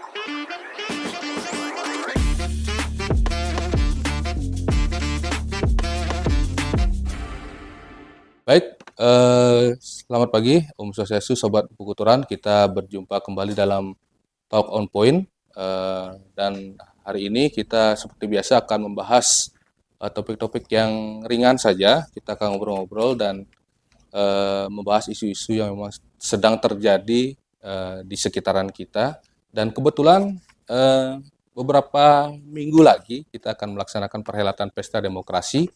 Baik, selamat pagi, Om Swastiastu, Sobat Buku Turan. Kita berjumpa kembali dalam Talk on Point, dan hari ini kita seperti biasa akan membahas topik-topik yang ringan saja. Kita akan ngobrol-ngobrol dan membahas isu-isu yang memang sedang terjadi di sekitaran kita. Dan kebetulan beberapa minggu lagi kita akan melaksanakan perhelatan Pesta Demokrasi.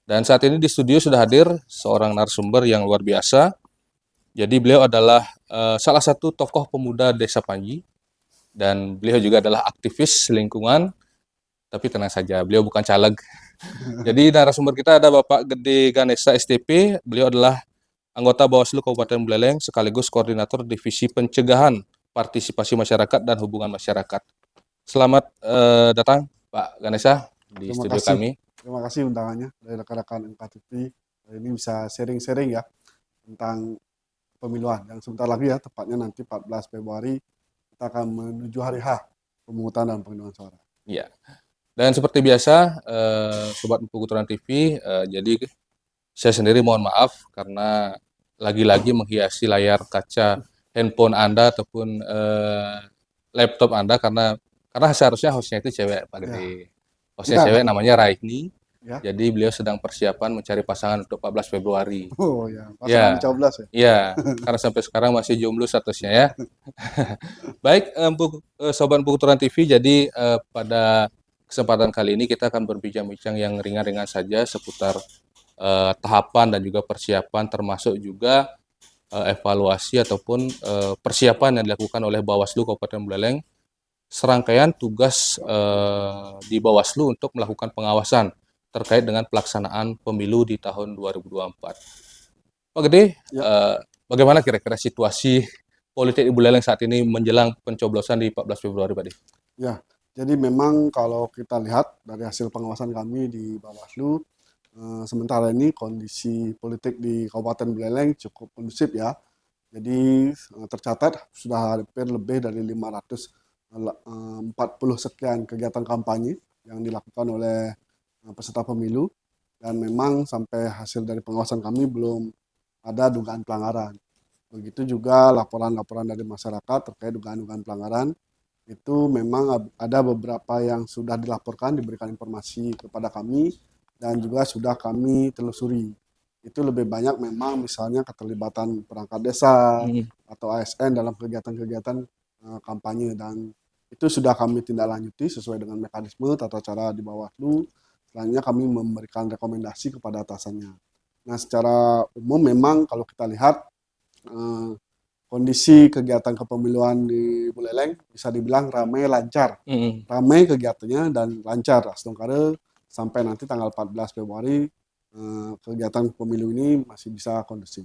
Dan saat ini di studio sudah hadir seorang narasumber yang luar biasa. Jadi beliau adalah salah satu tokoh pemuda Desa Panji, dan beliau juga adalah aktivis lingkungan. Tapi tenang saja, beliau bukan caleg. Jadi narasumber kita ada Bapak Gede Ganesha STP. Beliau adalah anggota Bawaslu Kabupaten Buleleng sekaligus koordinator Divisi Pencegahan Partisipasi Masyarakat dan Hubungan Masyarakat. Selamat datang Pak Ganesha di studio kami. Terima kasih undangannya dari rekan-rekan NKTV. Hari ini bisa sharing-sharing ya tentang pemiluan yang sebentar lagi ya, tepatnya nanti 14 Februari kita akan menuju hari H pemungutan dan penghitungan suara. Iya. Dan seperti biasa, Sobat Buku Turan TV, jadi saya sendiri mohon maaf karena lagi-lagi menghiasi layar kaca handphone Anda ataupun laptop Anda karena seharusnya hostnya itu cewek, Pak Gede. Hostnya cewek namanya Raihni. Ya. Jadi beliau sedang persiapan mencari pasangan untuk 14 Februari. Oh ya, pasangan coblos ya? Iya, karena sampai sekarang masih jomblo statusnya ya. Baik, Sobat Buku Turan TV, jadi pada kesempatan kali ini kita akan berbincang-bincang yang ringan-ringan saja seputar tahapan dan juga persiapan, termasuk juga evaluasi ataupun persiapan yang dilakukan oleh Bawaslu Kabupaten Buleleng, serangkaian tugas di Bawaslu untuk melakukan pengawasan terkait dengan pelaksanaan pemilu di tahun 2024. Pak Gede, ya. Bagaimana kira-kira situasi politik di Buleleng saat ini menjelang pencoblosan di 14 Februari, Pak Gede? Ya, jadi memang kalau kita lihat dari hasil pengawasan kami di Bawaslu, sementara ini kondisi politik di Kabupaten Buleleng cukup kondusif ya. Jadi tercatat sudah hampir lebih dari 540 sekian kegiatan kampanye yang dilakukan oleh peserta pemilu, dan memang sampai hasil dari pengawasan kami belum ada dugaan pelanggaran. Begitu juga laporan-laporan dari masyarakat terkait dugaan-dugaan pelanggaran, itu memang ada beberapa yang sudah dilaporkan, diberikan informasi kepada kami, dan juga sudah kami telusuri. Itu lebih banyak memang misalnya keterlibatan perangkat desa atau ASN dalam kegiatan-kegiatan kampanye, dan itu sudah kami tindak lanjuti sesuai dengan mekanisme tata cara di Bawaslu. Selanjutnya kami memberikan rekomendasi kepada atasannya. Nah, secara umum memang kalau kita lihat kondisi kegiatan kepemiluan di Buleleng bisa dibilang ramai lancar. Ramai kegiatannya dan lancar. Astungkare sampai nanti tanggal 14 Februari kegiatan pemilu ini masih bisa kondusif.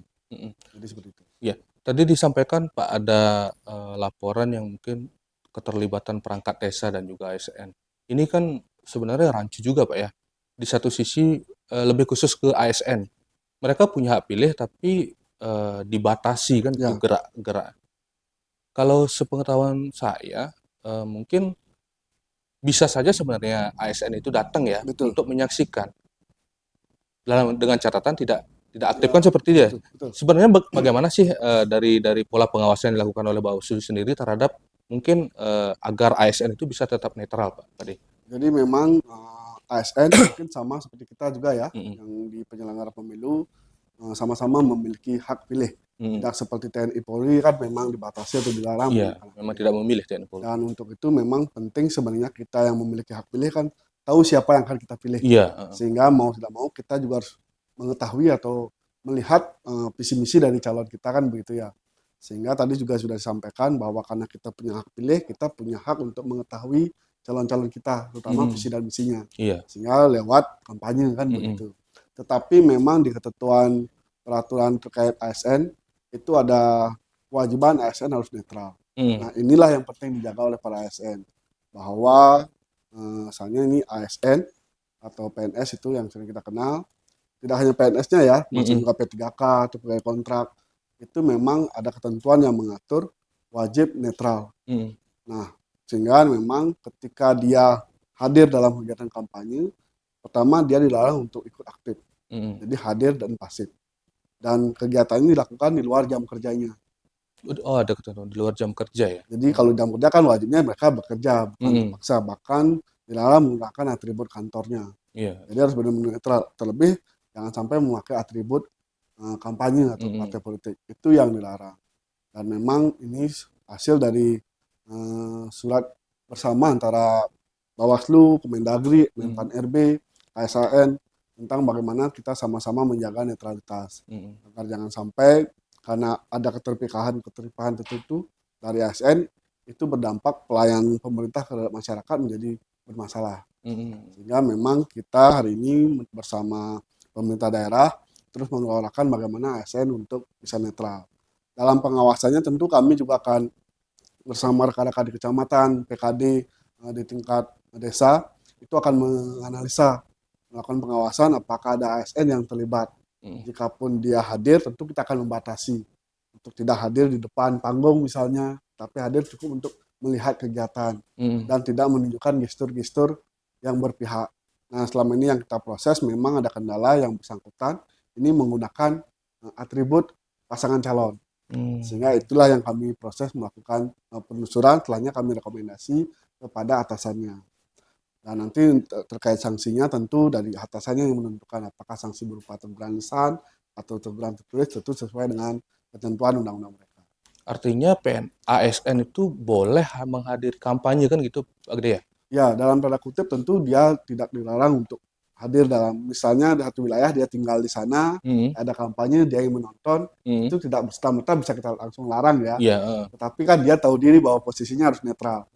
Jadi seperti itu. Ya, tadi disampaikan Pak ada laporan yang mungkin keterlibatan perangkat desa dan juga ASN. Ini kan sebenarnya rancu juga Pak ya. Di satu sisi lebih khusus ke ASN. Mereka punya hak pilih tapi dibatasi kan ya, gerak-gerak. Kalau sepengetahuan saya mungkin bisa saja sebenarnya ASN itu datang ya. Betul. Untuk menyaksikan. Dengan catatan tidak aktifkan ya, seperti dia. Betul. Sebenarnya bagaimana sih dari pola pengawasan yang dilakukan oleh Bawaslu sendiri terhadap mungkin agar ASN itu bisa tetap netral, Pak tadi? Jadi memang ASN mungkin sama seperti kita juga ya, yang di penyelenggara pemilu sama-sama memiliki hak pilih. Tidak seperti TNI Polri kan memang dibatasi atau dilarang. Iya, memang tidak memilih TNI Polri. Dan untuk itu memang penting sebenarnya kita yang memiliki hak pilih kan tahu siapa yang akan kita pilih. Iya. Sehingga mau tidak mau kita juga harus mengetahui atau melihat visi misi dari calon kita kan begitu ya. Sehingga tadi juga sudah disampaikan bahwa karena kita punya hak pilih, kita punya hak untuk mengetahui calon-calon kita, terutama visi dan misinya. Iya. Sehingga lewat kampanye kan begitu. Tetapi memang di ketentuan peraturan terkait ASN itu ada kewajiban ASN harus netral. Nah inilah yang penting dijaga oleh para ASN. Bahwa misalnya ini ASN atau PNS itu yang sering kita kenal. Tidak hanya PNS-nya ya, masuk juga P3K atau pegawai kontrak. Itu memang ada ketentuan yang mengatur wajib netral. Nah Sehingga memang ketika dia hadir dalam kegiatan kampanye, pertama dia dilarang untuk ikut aktif. Jadi hadir dan pasif. Dan kegiatan ini dilakukan di luar jam kerjanya. Oh, ada ketentuan di luar jam kerja ya? Jadi kalau jam kerja kan wajibnya mereka bekerja, bukan terpaksa. Bahkan dilarang menggunakan atribut kantornya. Iya. Jadi harus benar-benar netral. Terlebih jangan sampai memakai atribut kampanye atau partai politik. Itu yang dilarang. Dan memang ini hasil dari surat bersama antara Bawaslu, Kemendagri, Menpan RB, KSHN tentang bagaimana kita sama-sama menjaga netralitas agar jangan sampai karena ada keterpihakan tertentu dari ASN itu berdampak pelayanan pemerintah terhadap masyarakat menjadi bermasalah. Sehingga memang kita hari ini bersama pemerintah daerah terus mengeluarkan bagaimana ASN untuk bisa netral. Dalam pengawasannya tentu kami juga akan bersama rekan-rekan di kecamatan, PKD di tingkat desa itu akan menganalisa, melakukan pengawasan apakah ada ASN yang terlibat. Jikapun dia hadir, tentu kita akan membatasi untuk tidak hadir di depan panggung misalnya, tapi hadir cukup untuk melihat kegiatan dan tidak menunjukkan gestur-gestur yang berpihak. Nah, selama ini yang kita proses memang ada kendala yang bersangkutan ini menggunakan atribut pasangan calon. Sehingga itulah yang kami proses melakukan penelusuran, setelahnya kami rekomendasi kepada atasannya. Dan nanti terkait sanksinya tentu dari atasannya yang menentukan apakah sanksi berupa teguran lisan atau teguran tertulis tentu sesuai dengan ketentuan undang-undang mereka. Artinya ASN itu boleh menghadiri kampanye kan gitu, Pak Gede ya? Ya, dalam tanda kutip tentu dia tidak dilarang untuk hadir dalam, misalnya di satu wilayah dia tinggal di sana, ada kampanye, dia yang menonton, itu tidak serta-merta bisa kita langsung larang ya. Tetapi kan dia tahu diri bahwa posisinya harus netral.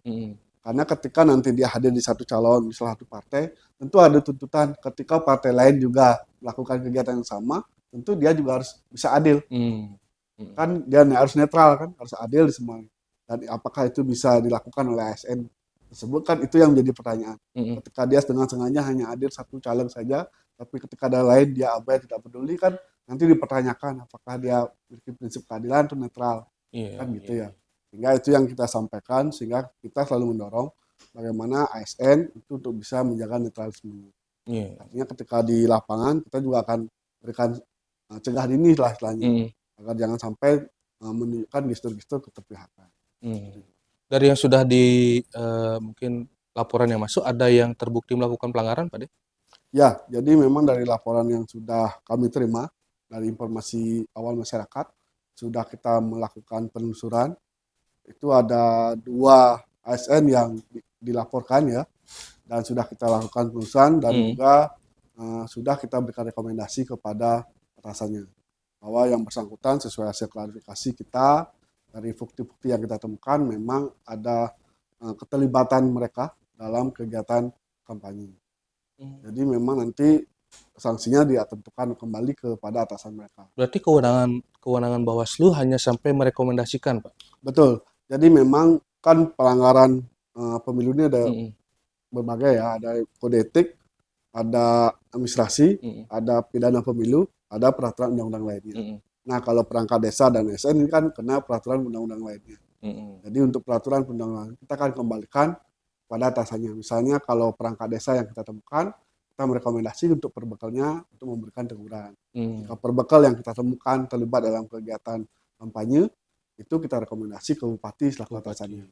Karena ketika nanti dia hadir di satu calon, misalnya satu partai, tentu ada tuntutan ketika partai lain juga melakukan kegiatan yang sama, tentu dia juga harus bisa adil. Kan dia harus netral kan, harus adil di semuanya. Dan apakah itu bisa dilakukan oleh ASN tersebut kan itu yang menjadi pertanyaan. Ketika dia dengan sengaja hanya hadir satu caleg saja, tapi ketika ada lain dia abai tidak peduli kan nanti dipertanyakan apakah dia memiliki prinsip keadilan atau netral. Kan gitu ya. Sehingga itu yang kita sampaikan, sehingga kita selalu mendorong bagaimana ASN itu untuk bisa menjaga netralisme. Artinya ketika di lapangan kita juga akan berikan cegah dini lah istilahnya, agar jangan sampai menunjukkan gestur-gestur keterpihakan. Dari yang sudah mungkin laporan yang masuk, ada yang terbukti melakukan pelanggaran, Pak De? Ya, jadi memang dari laporan yang sudah kami terima, dari informasi awal masyarakat, sudah kita melakukan penelusuran, itu ada 2 ASN yang dilaporkan ya, dan sudah kita lakukan penelusuran dan juga sudah kita berikan rekomendasi kepada atasannya bahwa yang bersangkutan sesuai hasil klarifikasi kita dari bukti-bukti yang kita temukan memang ada keterlibatan mereka dalam kegiatan kampanye. Jadi memang nanti sanksinya dia tentukan kembali kepada atasan mereka. Berarti kewenangan Bawaslu hanya sampai merekomendasikan, Pak? Betul. Jadi memang kan pelanggaran pemilu ini ada berbagai ya, ada kode etik, ada administrasi, ada pidana pemilu, ada peraturan undang-undang lainnya. Nah, kalau perangkat desa dan ASN ini kan kena peraturan undang-undang lainnya. Jadi untuk peraturan undang-undang kita akan kembalikan pada atasannya. Misalnya kalau perangkat desa yang kita temukan, kita merekomendasi untuk perbekalnya untuk memberikan teguran. Jika perbekal yang kita temukan terlibat dalam kegiatan kampanye, itu kita rekomendasi ke bupati selaku atasannya.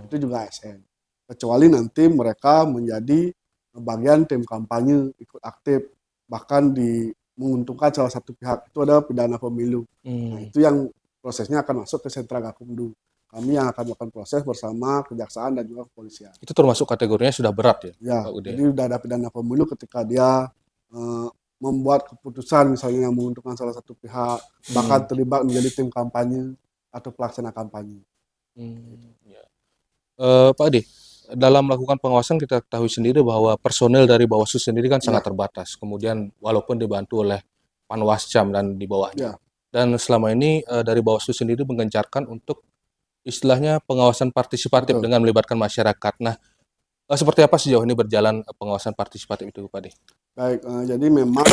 Itu juga ASN. Kecuali nanti mereka menjadi bagian tim kampanye ikut aktif, bahkan menguntungkan salah satu pihak, itu adalah pidana pemilu. Nah, itu yang prosesnya akan masuk ke sentra Gakumdu. Kami yang akan melakukan proses bersama kejaksaan dan juga kepolisian. Itu termasuk kategorinya sudah berat ya? Ya, jadi sudah ada pidana pemilu ketika dia membuat keputusan misalnya yang menguntungkan salah satu pihak, bahkan terlibat menjadi tim kampanye atau pelaksana kampanye. Pak Adi, dalam melakukan pengawasan kita ketahui sendiri bahwa personel dari Bawaslu sendiri kan sangat terbatas. Kemudian walaupun dibantu oleh Panwascam dan di bawahnya. Dan selama ini dari Bawaslu sendiri menggencarkan untuk istilahnya pengawasan partisipatif dengan melibatkan masyarakat. Nah, seperti apa sejauh ini berjalan pengawasan partisipatif itu, Pak Adi? Baik, jadi memang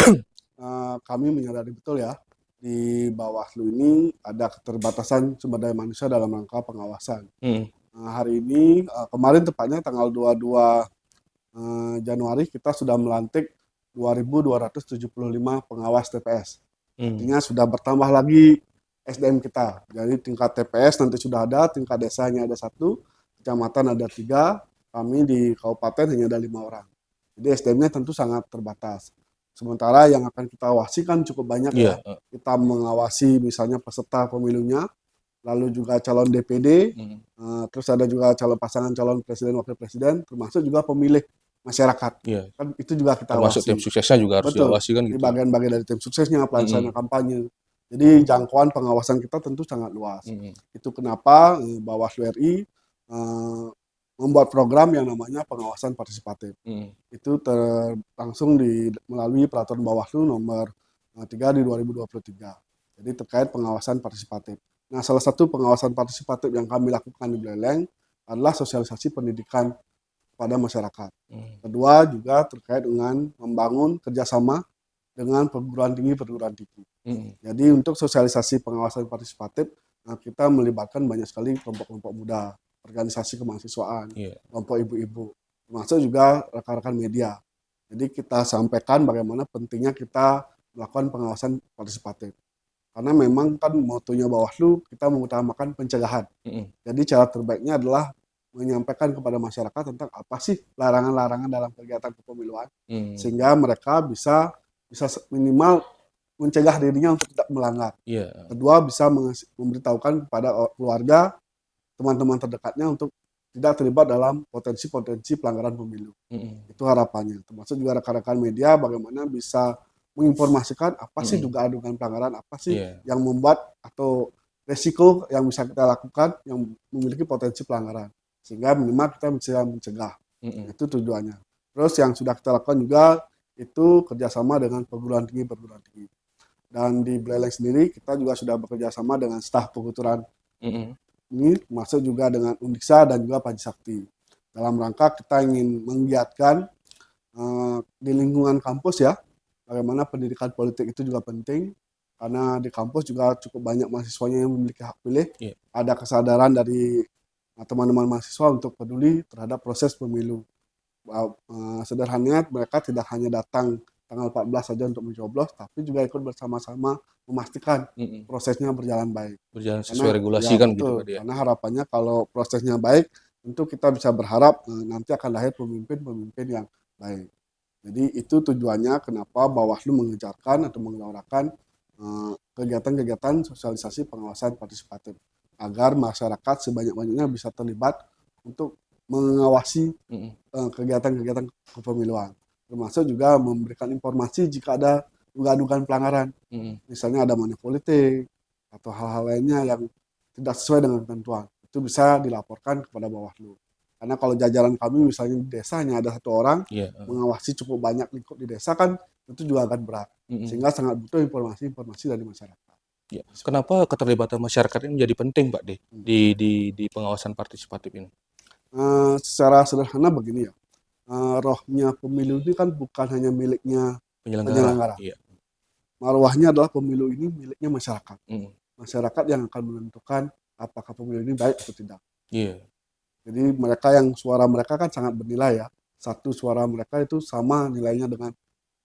kami menyadari betul ya, di Bawaslu ini ada keterbatasan sumber daya manusia dalam rangka pengawasan. Hari ini kemarin tepatnya tanggal 22 Januari kita sudah melantik 2.275 pengawas TPS. Artinya sudah bertambah lagi SDM kita. Jadi tingkat TPS nanti sudah ada, tingkat desanya ada 1, kecamatan ada 3, kami di kabupaten hanya ada 5 orang. Jadi SDM-nya tentu sangat terbatas. Sementara yang akan kita awasi kan cukup banyak ya. Kita mengawasi misalnya peserta pemilunya, lalu juga calon DPD, terus ada juga pasangan calon presiden wakil presiden, termasuk juga pemilih masyarakat. Kan itu juga kita termasuk awasi. tim suksesnya juga harus Betul. diawasi kan Di gitu. bagian-bagian dari tim suksesnya, pelaksana kampanye. Jadi jangkauan pengawasan kita tentu sangat luas. Itu kenapa Bawaslu RI membuat program yang namanya pengawasan partisipatif. Itu langsung melalui peraturan Bawaslu nomor 3 di 2023. Jadi terkait pengawasan partisipatif. Nah, salah satu pengawasan partisipatif yang kami lakukan di Buleleng adalah sosialisasi pendidikan pada masyarakat. Kedua juga terkait dengan membangun kerjasama dengan perguruan tinggi. Jadi untuk sosialisasi pengawasan partisipatif, kita melibatkan banyak sekali kelompok-kelompok muda, organisasi kemahasiswaan, kelompok ibu-ibu, termasuk juga rekan-rekan media. Jadi kita sampaikan bagaimana pentingnya kita melakukan pengawasan partisipatif. Karena memang kan motonya Bawaslu kita mengutamakan pencegahan. Jadi cara terbaiknya adalah menyampaikan kepada masyarakat tentang apa sih larangan-larangan dalam kegiatan kepemiluan, sehingga mereka bisa minimal mencegah dirinya untuk tidak melanggar. Kedua, bisa memberitahukan kepada keluarga, teman-teman terdekatnya untuk tidak terlibat dalam potensi-potensi pelanggaran pemilu. Itu harapannya. Termasuk juga rekan-rekan media bagaimana bisa menginformasikan apa sih dugaan-dugaan pelanggaran, apa sih yang membuat atau resiko yang bisa kita lakukan yang memiliki potensi pelanggaran. Sehingga minimal kita bisa mencegah. Itu tujuannya. Terus yang sudah kita lakukan juga itu kerjasama dengan perguruan tinggi. Dan di Buleleng sendiri kita juga sudah bekerja sama dengan staf Peguturan ini, masuk juga dengan Undiksa dan juga Panji Sakti. Dalam rangka kita ingin menggiatkan di lingkungan kampus ya, bagaimana pendidikan politik itu juga penting, karena di kampus juga cukup banyak mahasiswanya yang memiliki hak pilih. Ada kesadaran dari teman-teman mahasiswa untuk peduli terhadap proses pemilu. Sederhananya mereka tidak hanya datang tanggal 14 saja untuk mencoblos, tapi juga ikut bersama-sama memastikan prosesnya berjalan baik. Berjalan sesuai regulasi kan gitu betul, tadi ya. karena harapannya kalau prosesnya baik, tentu kita bisa berharap nanti akan lahir pemimpin-pemimpin yang baik. Jadi itu tujuannya kenapa Bawaslu mengejarkan atau menggelontorkan kegiatan-kegiatan sosialisasi pengawasan partisipatif, agar masyarakat sebanyak-banyaknya bisa terlibat untuk mengawasi kegiatan-kegiatan kepemiluan, termasuk juga memberikan informasi jika ada dugaan pelanggaran, misalnya ada money politik atau hal-hal lainnya yang tidak sesuai dengan ketentuan, itu bisa dilaporkan kepada Bawaslu. Karena kalau jajaran kami misalnya di desanya ada 1 orang, mengawasi cukup banyak lingkup di desa kan itu juga akan berat, sehingga sangat butuh informasi dari masyarakat. Kenapa keterlibatan masyarakat ini menjadi penting, Pak D, di pengawasan partisipatif ini? Secara sederhana begini ya, rohnya pemilu ini kan bukan hanya miliknya penyelenggara. Marwahnya adalah pemilu ini miliknya masyarakat. Masyarakat yang akan menentukan apakah pemilu ini baik atau tidak. Jadi mereka yang suara mereka kan sangat bernilai ya. Satu suara mereka itu sama nilainya dengan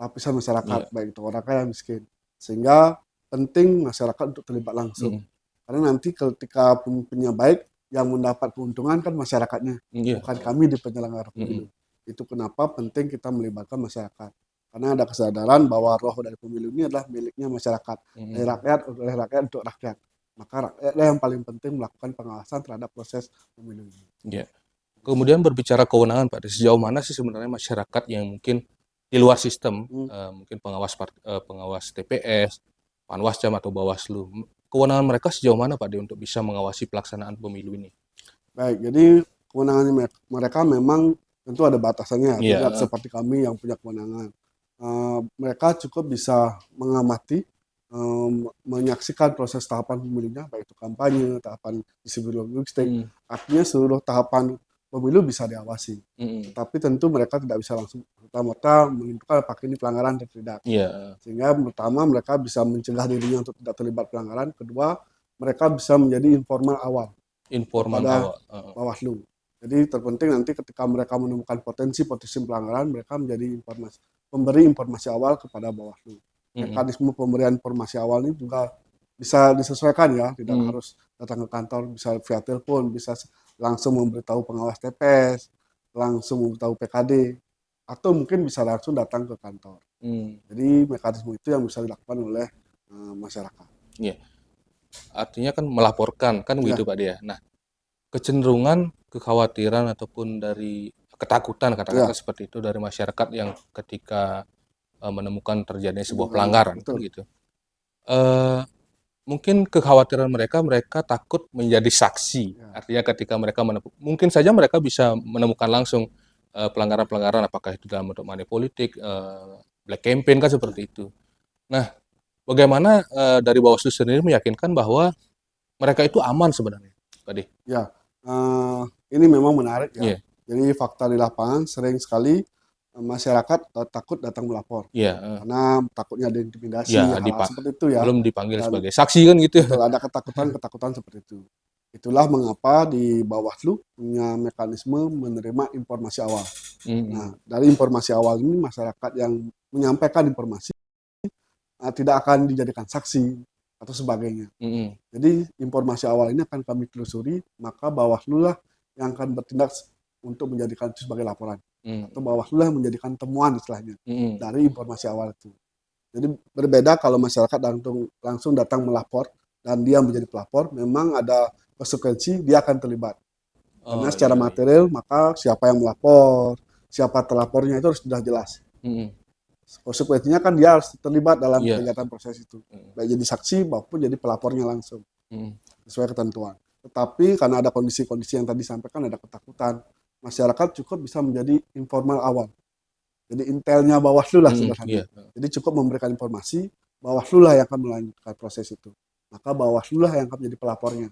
lapisan masyarakat, baik itu orang kaya miskin. Sehingga penting masyarakat untuk terlibat langsung. Karena nanti ketika pemimpinnya baik, yang mendapat keuntungan kan masyarakatnya, bukan kami di penyelenggara pemilu. Itu kenapa penting kita melibatkan masyarakat. Karena ada kesadaran bahwa roh dari pemilu ini adalah miliknya masyarakat, dari rakyat, oleh rakyat untuk rakyat. Maka rakyatlah yang paling penting melakukan pengawasan terhadap proses pemilu ini. Kemudian berbicara kewenangan, Pak, sejauh mana sih sebenarnya masyarakat yang mungkin di luar sistem, mungkin pengawas TPS, Panwascam atau Bawaslu, kewenangan mereka sejauh mana, Pak, untuk bisa mengawasi pelaksanaan pemilu ini? Baik, jadi kewenangan mereka memang tentu ada batasannya, tidak seperti kami yang punya kewenangan. Mereka cukup bisa mengamati, menyaksikan proses tahapan pemilunya, baik itu kampanye, tahapan distribusi logistik, artinya seluruh tahapan pemilu bisa diawasi. Tapi tentu mereka tidak bisa langsung serta-merta menentukan apakah ini pelanggaran atau tidak. Sehingga pertama mereka bisa mencegah dirinya untuk tidak terlibat pelanggaran. Kedua, mereka bisa menjadi informal awal. Informan kepada awal. Bawaslu. Jadi terpenting nanti ketika mereka menemukan potensi-potensi pelanggaran, mereka menjadi pemberi informasi awal kepada Bawaslu. Mm-mm. Mekanisme pemberian informasi awal ini juga bisa disesuaikan ya, tidak Mm-mm. harus datang ke kantor, bisa via telepon, bisa langsung memberitahu pengawas TPS, langsung memberitahu PKD, atau mungkin bisa langsung datang ke kantor. Mm. Jadi mekanisme itu yang bisa dilakukan oleh masyarakat. Iya. Artinya kan melaporkan kan begitu Ya, Pak Dia. Nah, kecenderungan kekhawatiran ataupun dari ketakutan katakanlah ya, seperti itu dari masyarakat yang ketika menemukan terjadinya sebuah menemukan pelanggaran kan betul. gitu. Eh, Mungkin kekhawatiran mereka takut menjadi saksi. Ya, Artinya ketika mereka mungkin saja mereka bisa menemukan langsung pelanggaran-pelanggaran apakah itu dalam bentuk money politik, black campaign kan ya, seperti itu. Nah, bagaimana dari Bawaslu sendiri meyakinkan bahwa mereka itu aman sebenarnya, Pak De? ya. Ini memang menarik ya. Iya, Jadi fakta di lapangan sering sekali masyarakat takut datang melapor iya, karena takutnya iya, diintimidasi, hal-hal seperti itu ya. belum dipanggil Dan sebagai saksi kan gitu. betul ada ketakutan-ketakutan seperti itu. Itulah mengapa di Bawaslu punya mekanisme menerima informasi awal. Nah, Mm-mm. dari informasi awal ini masyarakat yang menyampaikan informasi tidak akan dijadikan saksi atau sebagainya. Mm-mm. Jadi informasi awal ini akan kami telusuri, maka Bawaslu lah yang akan bertindak untuk menjadikan itu sebagai laporan. Atau Mm-mm. Bawaslu lah yang menjadikan temuan istilahnya Mm-mm. dari informasi awal itu. Jadi berbeda kalau masyarakat langsung datang melapor dan dia menjadi pelapor, memang ada konsekuensi dia akan terlibat. Karena Oh secara iya, iya. material maka siapa yang melapor, siapa telapornya itu harus sudah jelas. Mm-mm. Konsekuensinya kan dia harus terlibat dalam Iya. kegiatan proses itu. Mm-mm. Baik jadi saksi maupun jadi pelapornya langsung. Mm-mm. Sesuai ketentuan. Tetapi karena ada kondisi-kondisi yang tadi disampaikan, ada ketakutan, masyarakat cukup bisa menjadi informal awal. Jadi intelnya Bawaslu lah Mm-mm. sederhana. Iya. Jadi cukup memberikan informasi, Bawaslu lah yang akan melanjutkan proses itu. Maka Bawaslu lah yang akan menjadi pelapornya.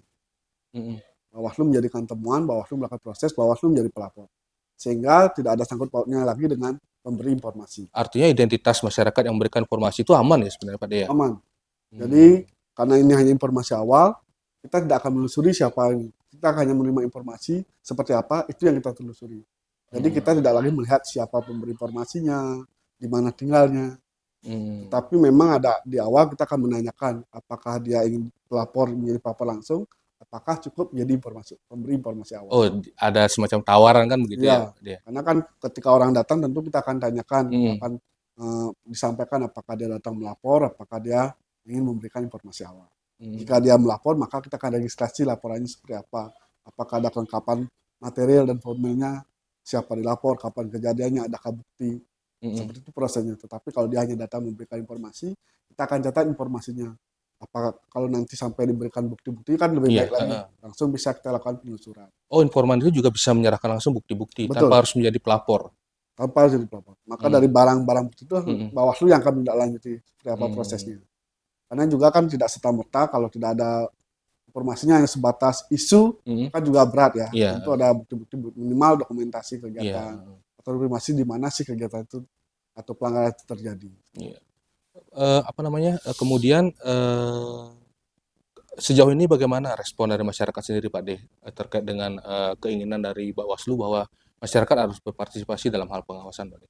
Mm-mm. Bawaslu menjadikan temuan, Bawaslu melakukan proses, Bawaslu menjadi pelapor. Sehingga tidak ada sangkut pautnya lagi dengan pemberi informasi. Artinya identitas masyarakat yang memberikan informasi itu aman ya sebenarnya Pak De ya? Aman. Hmm. Jadi karena ini hanya informasi awal, kita tidak akan menelusuri siapa ini. Kita hanya menerima informasi seperti apa, itu yang kita telusuri. Jadi Hmm. kita tidak lagi melihat siapa pemberi informasinya, di mana tinggalnya. Hmm. Tetapi memang ada di awal kita akan menanyakan apakah dia ingin pelapor menjadi pelapor langsung, apakah cukup menjadi pemberi informasi awal. Oh, ada semacam tawaran kan begitu ya Iya, Pak De? karena kan ketika orang datang tentu kita akan tanyakan, Hmm. akan disampaikan apakah dia datang melapor, apakah dia ingin memberikan informasi awal. Hmm. Jika dia melapor, maka kita akan registrasi laporannya seperti apa. Apakah ada kelengkapan material dan formilnya, siapa dilapor, kapan kejadiannya, adakah bukti. Hmm. Seperti itu prosesnya. Tetapi kalau dia hanya datang memberikan informasi, kita akan catat informasinya. Apakah kalau nanti sampai diberikan bukti-bukti kan lebih Iya. baik lagi. Langsung bisa kita lakukan penelusuran. Oh, informan itu juga bisa menyerahkan langsung bukti-bukti tanpa Betul, harus menjadi pelapor. tanpa harus jadi pelapor. Maka Hmm. dari barang-barang bukti itu Hmm. Bawaslu yang akan menindaklanjuti seperti apa Hmm. prosesnya. Karena juga kan tidak serta-merta kalau tidak ada informasinya hanya sebatas isu, Hmm. kan juga berat ya. Iya. Tentu ada bukti-bukti minimal dokumentasi Iya. kegiatan atau informasi di mana sih kegiatan itu atau pelanggaran itu terjadi. Iya. Apa namanya? Kemudian sejauh ini bagaimana respon dari masyarakat sendiri Pak De terkait dengan keinginan dari Bawaslu bahwa masyarakat harus berpartisipasi dalam hal pengawasan Pak De?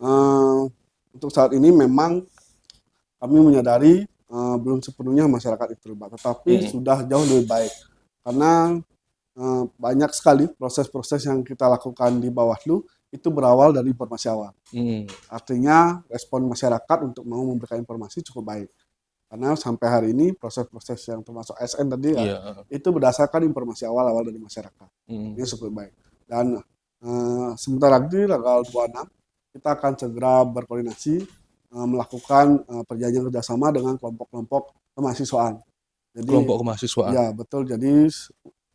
Eh, untuk saat ini memang kami menyadari belum sepenuhnya masyarakat itu terlibat, tetapi Hmm. sudah jauh lebih baik karena banyak sekali proses-proses yang kita lakukan di Bawaslu itu berawal dari informasi awal. Hmm. Artinya respon masyarakat untuk mau memberikan informasi cukup baik. Karena sampai hari ini proses-proses yang termasuk ASN tadi ya, Iya. itu berdasarkan informasi awal-awal dari masyarakat. Hmm. Ini cukup baik. Dan sebentar lagi tanggal 26 kita akan segera berkoordinasi melakukan perjanjian kerjasama dengan kelompok-kelompok kemahasiswaan. Jadi Kelompok kemahasiswaan. ya betul. Jadi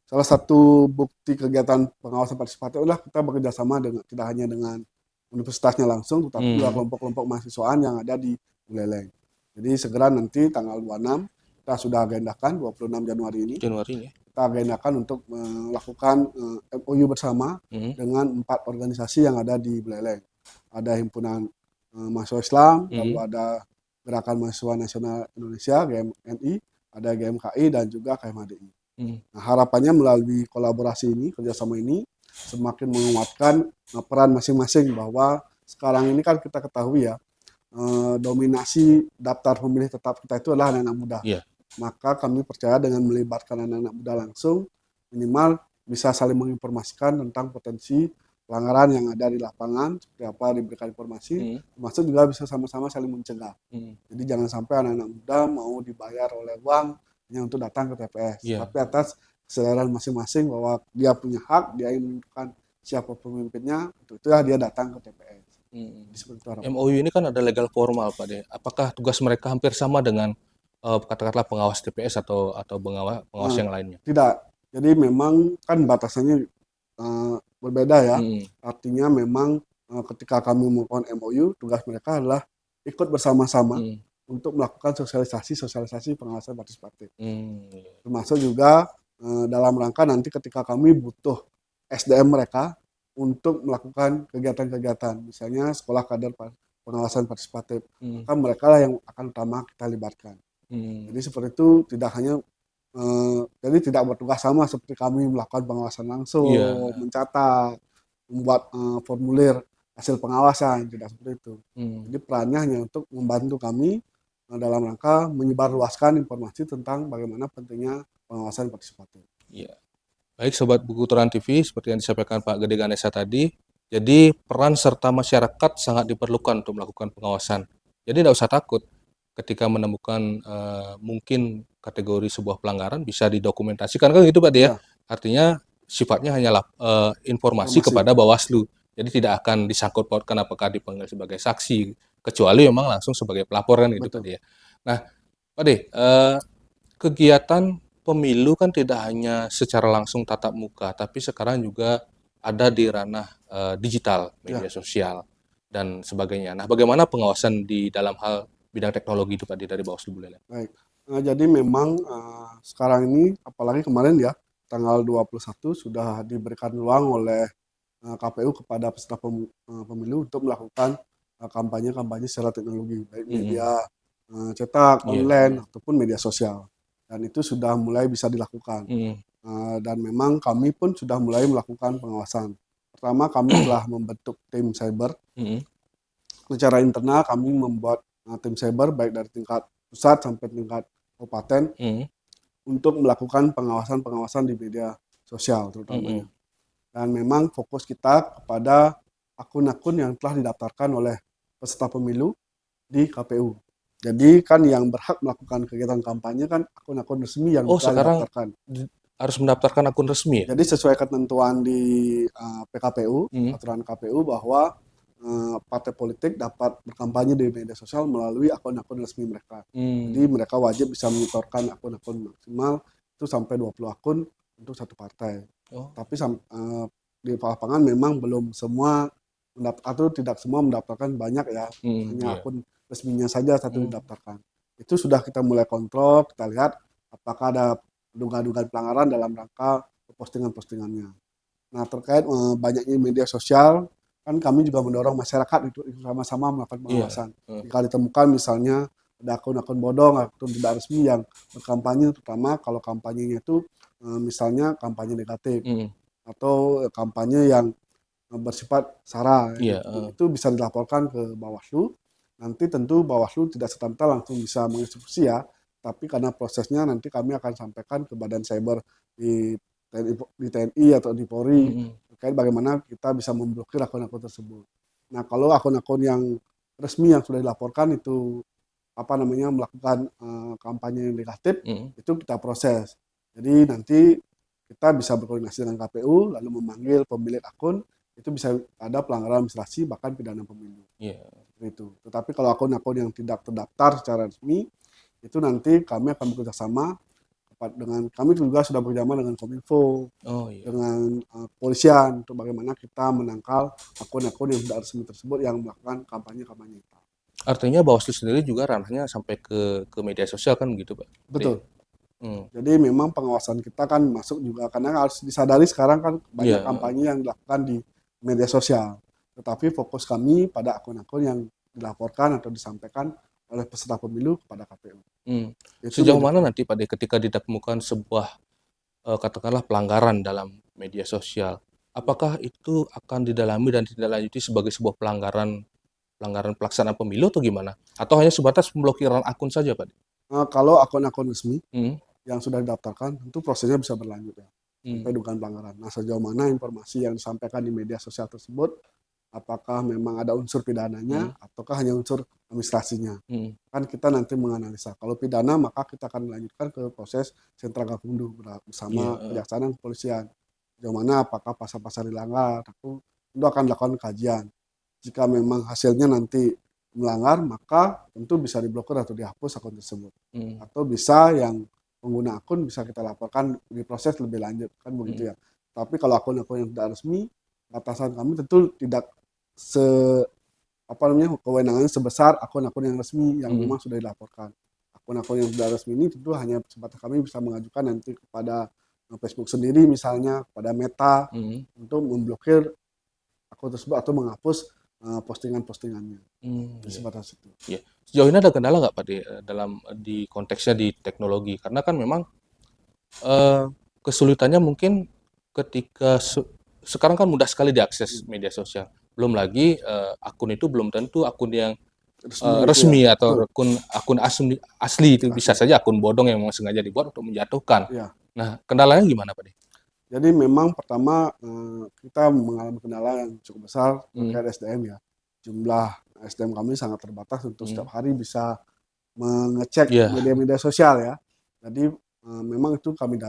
salah satu bukti kegiatan pengawasan partisipatif adalah kita bekerjasama dengan tidak hanya dengan universitasnya langsung, tetapi juga Hmm. kelompok-kelompok mahasiswaan yang ada di Buleleng. Jadi segera nanti tanggal 26 kita sudah agendakan 26 Januari ini Januari ini. kita agendakan untuk melakukan MOU bersama Hmm. dengan 4 organisasi yang ada di Buleleng. Ada Himpunan Mahasiswa Islam, lalu ada Gerakan Mahasiswa Nasional Indonesia (GMNI), ada GMKI dan juga KMHDI. Mhm. Nah, harapannya melalui kolaborasi ini, kerjasama ini, semakin menguatkan peran masing-masing bahwa sekarang ini kan kita ketahui ya, dominasi daftar pemilih tetap kita itu adalah anak-anak muda. Iya. Maka kami percaya dengan melibatkan anak-anak muda langsung, minimal bisa saling menginformasikan tentang potensi pelanggaran yang ada di lapangan, seperti apa diberikan informasi, Mhm. termasuk juga bisa sama-sama saling mencegah. Mhm. Jadi jangan sampai anak-anak muda mau dibayar oleh uang hanya untuk datang ke TPS, Iya. tapi atas kesadaran masing-masing bahwa dia punya hak, dia ingin menentukan siapa pemimpinnya, untuk itu ya dia datang ke TPS. Mhm. Jadi seperti itu harapan. MOU ini kan ada legal formal, Pak De. Apakah tugas mereka hampir sama dengan katakanlah pengawas TPS atau pengawas Nah, yang lainnya? tidak. Jadi memang kan batasannya berbeda ya. Mhm. Artinya memang ketika kami melakukan MOU, tugas mereka adalah ikut bersama-sama Mhm. untuk melakukan sosialisasi pengawasan partisipatif. Iya. Termasuk juga dalam rangka nanti ketika kami butuh SDM mereka untuk melakukan kegiatan-kegiatan, misalnya sekolah kader pengawasan partisipatif, Mhm. maka mereka lah yang akan utama kita libatkan. Mhm. Jadi seperti itu, tidak hanya jadi tidak bertugas sama seperti kami melakukan pengawasan langsung, Iya. mencatat, membuat formulir hasil pengawasan, tidak seperti itu. Mhm. Jadi perannya hanya untuk membantu kami dalam rangka menyebarluaskan informasi tentang bagaimana pentingnya pengawasan partisipatif. Iya. Baik Sobat Buku Turan TV, seperti yang disampaikan Pak Gede Ganesa tadi, jadi peran serta masyarakat sangat diperlukan untuk melakukan pengawasan. Jadi tidak usah takut ketika menemukan mungkin kategori sebuah pelanggaran bisa didokumentasikan kan gitu Pak dia. Ya, Artinya sifatnya hanyalah informasi informasi. kepada Bawaslu. Jadi tidak akan disangkut pautkan apakah dipanggil sebagai saksi, kecuali memang langsung sebagai pelapor kan gitu Pak Betul. dia. Nah, Pak De, kegiatan pemilu kan tidak hanya secara langsung tatap muka, tapi sekarang juga ada di ranah digital, Ya, media sosial, dan sebagainya. Nah, bagaimana pengawasan di dalam hal bidang teknologi itu Pak dari Bawaslu Buleleng? baik. Jadi memang sekarang ini, apalagi kemarin ya, tanggal 21 sudah diberikan ruang oleh KPU kepada peserta pemilu untuk melakukan kampanye-kampanye secara teknologi, baik Mhm. media cetak, Iya. online, ataupun media sosial. Dan itu sudah mulai bisa dilakukan. Mhm. Dan memang kami pun sudah mulai melakukan pengawasan. Pertama, kami telah membentuk tim cyber. Mhm. Secara internal kami membuat tim cyber baik dari tingkat pusat sampai tingkat kabupaten Mhm. untuk melakukan pengawasan-pengawasan di media sosial terutamanya. Mhm. Dan memang fokus kita kepada akun-akun yang telah didaftarkan oleh peserta pemilu di KPU. Jadi kan yang berhak melakukan kegiatan kampanye kan akun-akun resmi yang Oh, telah sekarang didaftarkan. harus mendaftarkan akun resmi ya? Jadi sesuai ketentuan di PKPU, Mhm. aturan KPU bahwa partai politik dapat berkampanye di media sosial melalui akun-akun resmi mereka. Jadi Hmm. mereka wajib bisa menyetorkan akun-akun maksimal itu sampai 20 akun untuk satu partai. Oh. Tapi di lapangan memang belum semua atau tidak semua mendaftarkan banyak ya, hanya Iya. akun resminya saja satu Hmm. didaftarkan. Itu sudah kita mulai kontrol, kita lihat apakah ada dugaan-dugaan pelanggaran dalam rangka postingan-postingannya. Nah, terkait banyaknya media sosial, kan kami juga mendorong masyarakat itu sama-sama melakukan Iya. pengawasan. Jika ditemukan misalnya ada akun-akun bodong, akun tidak resmi yang berkampanye, terutama kalau kampanyenya itu misalnya kampanye negatif Mhm. atau kampanye yang bersifat sara, Iya. itu bisa dilaporkan ke Bawaslu. Nanti tentu Bawaslu tidak serta-merta langsung bisa mengeksekusi ya, tapi karena prosesnya nanti kami akan sampaikan ke Badan Cyber di TNI atau di Polri Mhm. terkait bagaimana kita bisa memblokir akun-akun tersebut. Nah, kalau akun-akun yang resmi yang sudah dilaporkan itu melakukan kampanye negatif, Mhm. itu kita proses. Jadi nanti kita bisa berkoordinasi dengan KPU lalu memanggil pemilik akun, itu bisa ada pelanggaran administrasi bahkan pidana pemilu. Iya. Seperti itu. Tetapi kalau akun-akun yang tidak terdaftar secara resmi, itu nanti kami akan bekerjasama dengan kami juga sudah bekerjasama dengan Kominfo, Oh iya. dengan kepolisian untuk bagaimana kita menangkal akun-akun yang tidak resmi tersebut yang melakukan kampanye-kampanye hitam. Artinya Bawaslu sendiri juga ranahnya sampai ke media sosial kan gitu, Pak? Betul. Hmm. Jadi memang pengawasan kita kan masuk juga karena harus disadari sekarang kan banyak Iya. kampanye yang dilakukan di media sosial. Tetapi fokus kami pada akun-akun yang dilaporkan atau disampaikan oleh peserta pemilu kepada KPU. Hmm. Itu Sejauh media. mana nanti Pak De ketika ditemukan sebuah katakanlah pelanggaran dalam media sosial, apakah itu akan didalami dan ditindaklanjuti sebagai sebuah pelanggaran pelanggaran pelaksanaan pemilu atau gimana? Atau hanya sebatas pemblokiran akun saja, Pak? Kalau akun-akun resmi Hmm, yang sudah didaftarkan, tentu prosesnya bisa berlanjut ya, hmm, sampai dugaan pelanggaran. Nah, sejauh mana informasi yang disampaikan di media sosial tersebut, apakah memang ada unsur pidananya, hmm, ataukah hanya unsur administrasinya. hmm. Kan kita nanti menganalisa. Kalau pidana, maka kita akan melanjutkan ke proses sentra gakumdu Iya, bersama kejaksaan dan kepolisian. Sejauh mana apakah pasal-pasal dilanggar, tentu akan dilakukan kajian. Jika memang hasilnya nanti melanggar, maka tentu bisa diblokir atau dihapus akun tersebut. hmm, Atau bisa yang pengguna akun bisa kita laporkan diproses lebih lanjut, kan hmm, begitu ya. Tapi kalau akun-akun yang tidak resmi, batasan kami tentu tidak se apa namanya kewenangannya sebesar akun-akun yang resmi yang hmm, memang sudah dilaporkan. Akun-akun yang tidak resmi ini tentu hanya sebatas kami bisa mengajukan nanti kepada Facebook sendiri misalnya, kepada Meta hmm, untuk memblokir akun tersebut atau menghapus postingan-postingannya. Jadi iya. sebatas itu. Iya. Sejauh ini ada kendala nggak Pak dalam di konteksnya di teknologi? Karena kan memang eh, kesulitannya mungkin ketika sekarang kan mudah sekali diakses media sosial. Belum lagi akun itu belum tentu akun yang Resmi itu ya, resmi atau betul, akun akun asli, asli itu bisa asli. saja akun bodong yang memang sengaja dibuat untuk menjatuhkan. Ya. Nah, kendalanya gimana Pak? Jadi memang pertama kita mengalami kendala yang cukup besar Hmm, terkait SDM ya. Jumlah SDM kami sangat terbatas untuk hmm, setiap hari bisa mengecek iya, media-media sosial ya. Jadi memang itu kami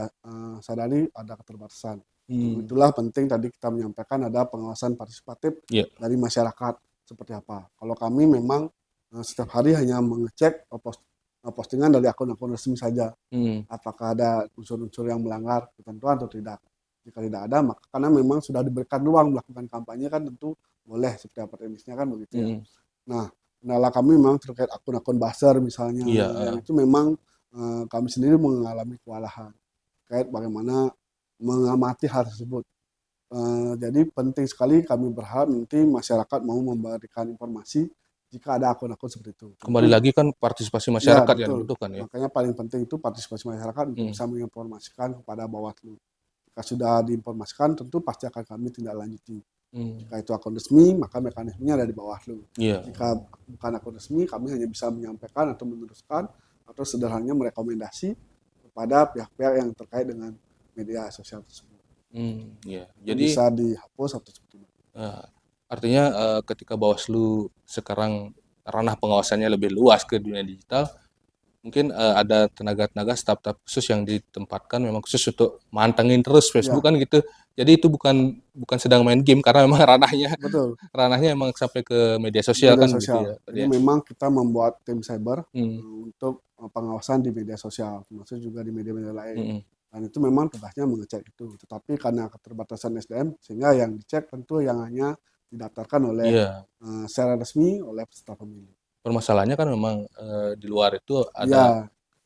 sadari ada keterbatasan. Untuk hmm, itulah penting tadi kita menyampaikan ada pengawasan partisipatif iya, dari masyarakat seperti apa. Kalau kami memang setiap hari hanya mengecek postingan dari akun-akun resmi saja. hmm, Apakah ada unsur-unsur yang melanggar ketentuan atau tidak. Jika tidak ada, maka karena memang sudah diberikan ruang melakukan kampanye kan tentu boleh seperti apa teknisnya kan begitu ya. hmm, Nah, kendala kami memang terkait akun-akun buzzer misalnya, iya, yang itu memang kami sendiri mengalami kewalahan terkait bagaimana mengamati hal tersebut. Jadi penting sekali kami berharap nanti masyarakat mau memberikan informasi jika ada akun-akun seperti itu. kembali Tentu lagi kan partisipasi ya masyarakat yang betul. dibutuhkan ya. Makanya paling penting itu partisipasi masyarakat untuk Hmm, bisa menginformasikan kepada Bawaslu. Jika sudah diinformasikan, tentu pasti akan kami tindak lanjuti. hmm, Jika itu akun resmi, maka mekanismenya ada di Bawaslu. iya, Jika bukan akun resmi, kami hanya bisa menyampaikan atau meneruskan atau sederhananya merekomendasi kepada pihak-pihak yang terkait dengan media sosial tersebut. iya. Itu Jadi bisa dihapus atau seperti itu. eh, artinya ketika Bawaslu sekarang ranah pengawasannya lebih luas ke dunia digital, mungkin ada tenaga-tenaga staf-staf khusus yang ditempatkan memang khusus untuk mantengin terus Facebook Ya, kan gitu. Jadi itu bukan bukan sedang main game karena memang ranahnya betul. ranahnya emang sampai ke media sosial Media kan begitu sosial. ya tadi Jadi ya. memang kita membuat tim cyber Hmm, untuk pengawasan di media sosial, termasuk juga di media-media lain. hmm, Dan itu memang tugasnya mengecek itu. Tetapi karena keterbatasan SDM, sehingga yang dicek tentu yang hanya didaftarkan oleh iya. secara resmi oleh peserta pemilu. Permasalahannya kan memang di luar itu ada Ya,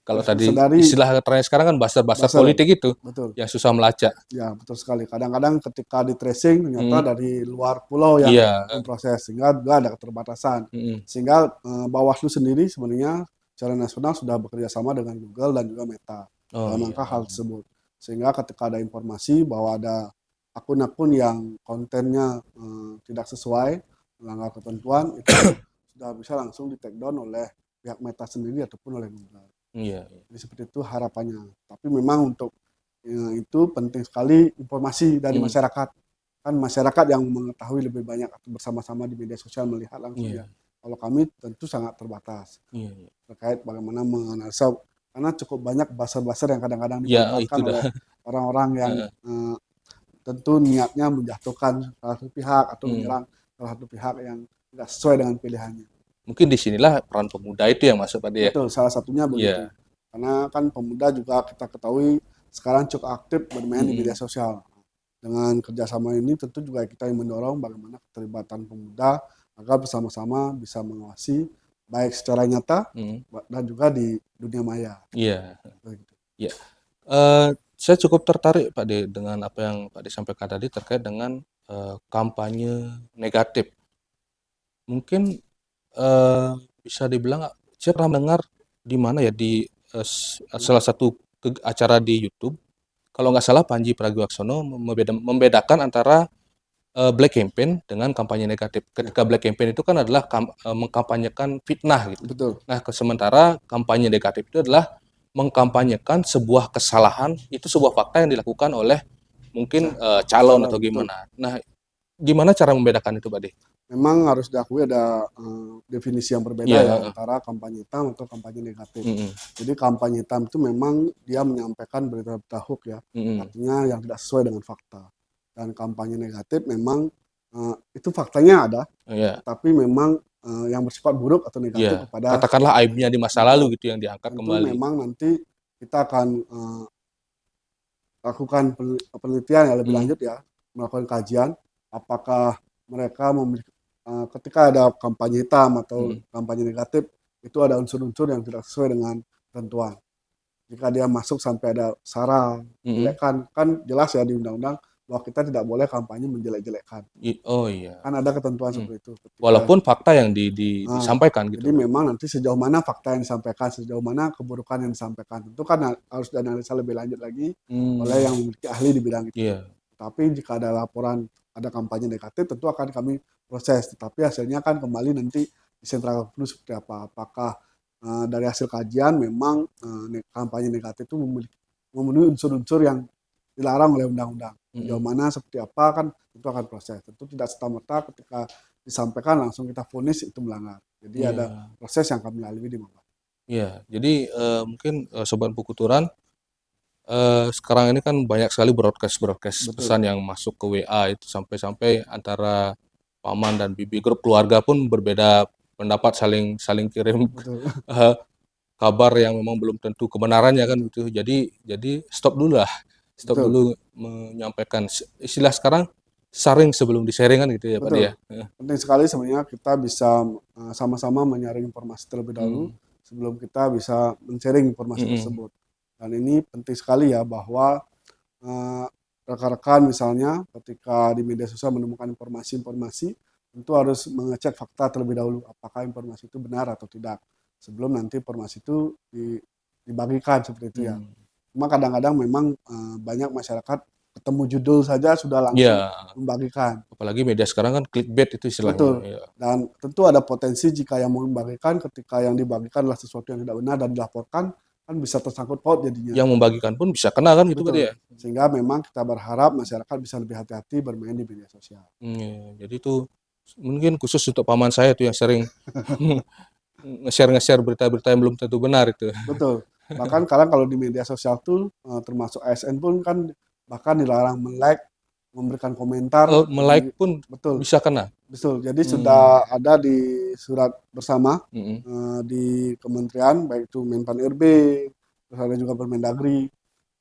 kalau harus tadi disadari istilah trennya sekarang kan basar-basar buzzer, politik itu betul. yang susah melacak. Ya, betul sekali. Kadang-kadang ketika di tracing Hmm, ternyata dari luar pulau yang iya. memproses, sehingga juga ada keterbatasan. Hmm, Sehingga Bawaslu sendiri sebenarnya secara nasional sudah bekerja sama dengan Google dan juga Meta oh dalam iya. rangka hal tersebut. Sehingga ketika ada informasi bahwa ada akun-akun yang kontennya tidak sesuai melanggar ketentuan, itu sudah bisa langsung di take down oleh pihak Meta sendiri ataupun oleh Google. Iya. Jadi seperti itu harapannya. Tapi memang untuk itu penting sekali informasi dari Hmm, masyarakat. Kan masyarakat yang mengetahui lebih banyak atau bersama-sama di media sosial melihat langsung ya. iya. Kalau kami tentu sangat terbatas Iya, iya. terkait bagaimana menganalisa karena cukup banyak buzzer-buzzer yang kadang-kadang Ya itu dimanfaatkan dah. oleh orang-orang yang Heeh. tentu niatnya menjatuhkan salah satu pihak atau Hmm. menyerang salah satu pihak yang tidak sesuai dengan pilihannya. Mungkin disinilah peran pemuda itu yang masuk pada ya. Betul, salah satunya begitu. Iya. Karena kan pemuda juga kita ketahui sekarang cukup aktif bermain di media Hmm, sosial. Dengan kerjasama ini tentu juga kita yang mendorong bagaimana keterlibatan pemuda agar bersama-sama bisa mengawasi baik secara nyata hmm. dan juga di dunia maya. Iya. Begitu. Iya. Saya cukup tertarik Pak De dengan apa yang Pak De sampaikan tadi terkait dengan kampanye negatif. Mungkin bisa dibilang saya pernah mendengar di mana ya di salah satu acara di YouTube kalau nggak salah Panji Pragiwaksono membedakan antara black campaign dengan kampanye negatif. Ya, Ketika black campaign itu kan adalah mengkampanyekan fitnah gitu. betul, Nah, sementara kampanye negatif itu adalah mengkampanyekan sebuah kesalahan, itu sebuah fakta yang dilakukan oleh mungkin calon calon, atau betul. gimana. Nah, gimana cara membedakan itu, Pak De? Memang harus diakui ada definisi yang berbeda Iya, ya heeh. antara kampanye hitam atau kampanye negatif. Mhm, Jadi kampanye hitam itu memang dia menyampaikan berita-berita hoax ya, mhm. artinya yang tidak sesuai dengan fakta. Dan kampanye negatif memang itu faktanya ada, Iya, tetapi memang yang bersifat buruk atau iya. negatif kepada Katakanlah aibnya di masa lalu betul. gitu yang diangkat Tentu kembali. memang nanti kita akan lakukan penelitian yang lebih Mhm, lanjut ya, melakukan kajian apakah mereka memiliki ketika ada kampanye hitam atau mhm, kampanye negatif itu ada unsur-unsur yang tidak sesuai dengan ketentuan. Jika dia masuk sampai ada sara, mhm. menjelekkan, kan jelas ya di undang-undang bahwa kita tidak boleh kampanye menjelek-jelekkan. Oh iya. Kan ada ketentuan Mhm. seperti itu. Ketika Walaupun fakta yang Nah, disampaikan jadi gitu. memang nanti sejauh mana fakta yang disampaikan, sejauh mana keburukan yang disampaikan. Tentu kan harus dianalisa lebih lanjut lagi oleh Hmm, yang memiliki ahli di bidang itu. iya. Tapi jika ada laporan ada kampanye negatif, tentu akan kami proses. Tetapi hasilnya kan kembali nanti disentralkan dulu seperti apa. Apakah dari hasil kajian memang kampanye negatif itu memenuhi unsur-unsur yang dilarang oleh undang-undang. Sejauh Mhm. mana seperti apa kan tentu akan proses. Tentu tidak serta-merta ketika disampaikan langsung kita vonis itu melanggar. Jadi ada Iya, proses yang kami lalui di Mabes. iya. Jadi, mungkin, Sobat Buku Turan, sekarang ini kan banyak sekali broadcast-broadcast Betul, pesan yang masuk ke WA itu sampai-sampai antara paman dan bibi, grup keluarga pun berbeda pendapat, saling saling kirim, betul, eee, kabar yang memang belum tentu kebenarannya kan betul, gitu. Jadi stop dululah, stop betul, dulu menyampaikan istilah sekarang saring sebelum di-sharing kan gitu ya, Pak, de, betul. ya? Heeh. Penting sekali sebenarnya kita bisa sama-sama menyaring informasi terlebih dahulu Mmm, sebelum kita bisa men-sharing informasi mhm, tersebut. Dan ini penting sekali ya bahwa eh, rekan-rekan misalnya ketika di media sosial menemukan informasi-informasi tentu harus mengecek fakta terlebih dahulu apakah informasi itu benar atau tidak sebelum nanti informasi itu dibagikan seperti itu ya. mmm. Cuma kadang-kadang memang banyak masyarakat ketemu judul saja sudah langsung Iya, membagikan. apalagi media sekarang kan clickbait itu istilahnya, Betul. iya. Dan tentu ada potensi jika yang membagikan ketika yang dibagikan adalah sesuatu yang tidak benar dan dilaporkan kan bisa tersangkut paut jadinya. Yang membagikan pun bisa kena kan gitu, Pak, Betul. ya? Sehingga memang kita berharap masyarakat bisa lebih hati-hati bermain di media sosial. Iya, jadi itu mungkin khusus untuk paman saya tuh yang sering nge-share berita-berita yang belum tentu benar itu. Betul. Bahkan kadang kalau di media sosial tuh termasuk ASN pun kan bahkan dilarang like, memberikan komentar Oh, me-like di pun betul, bisa kena? betul. Jadi Mmm, sudah ada di surat bersama mhm, di kementerian baik itu Menpan RB, terus ada juga Permendagri.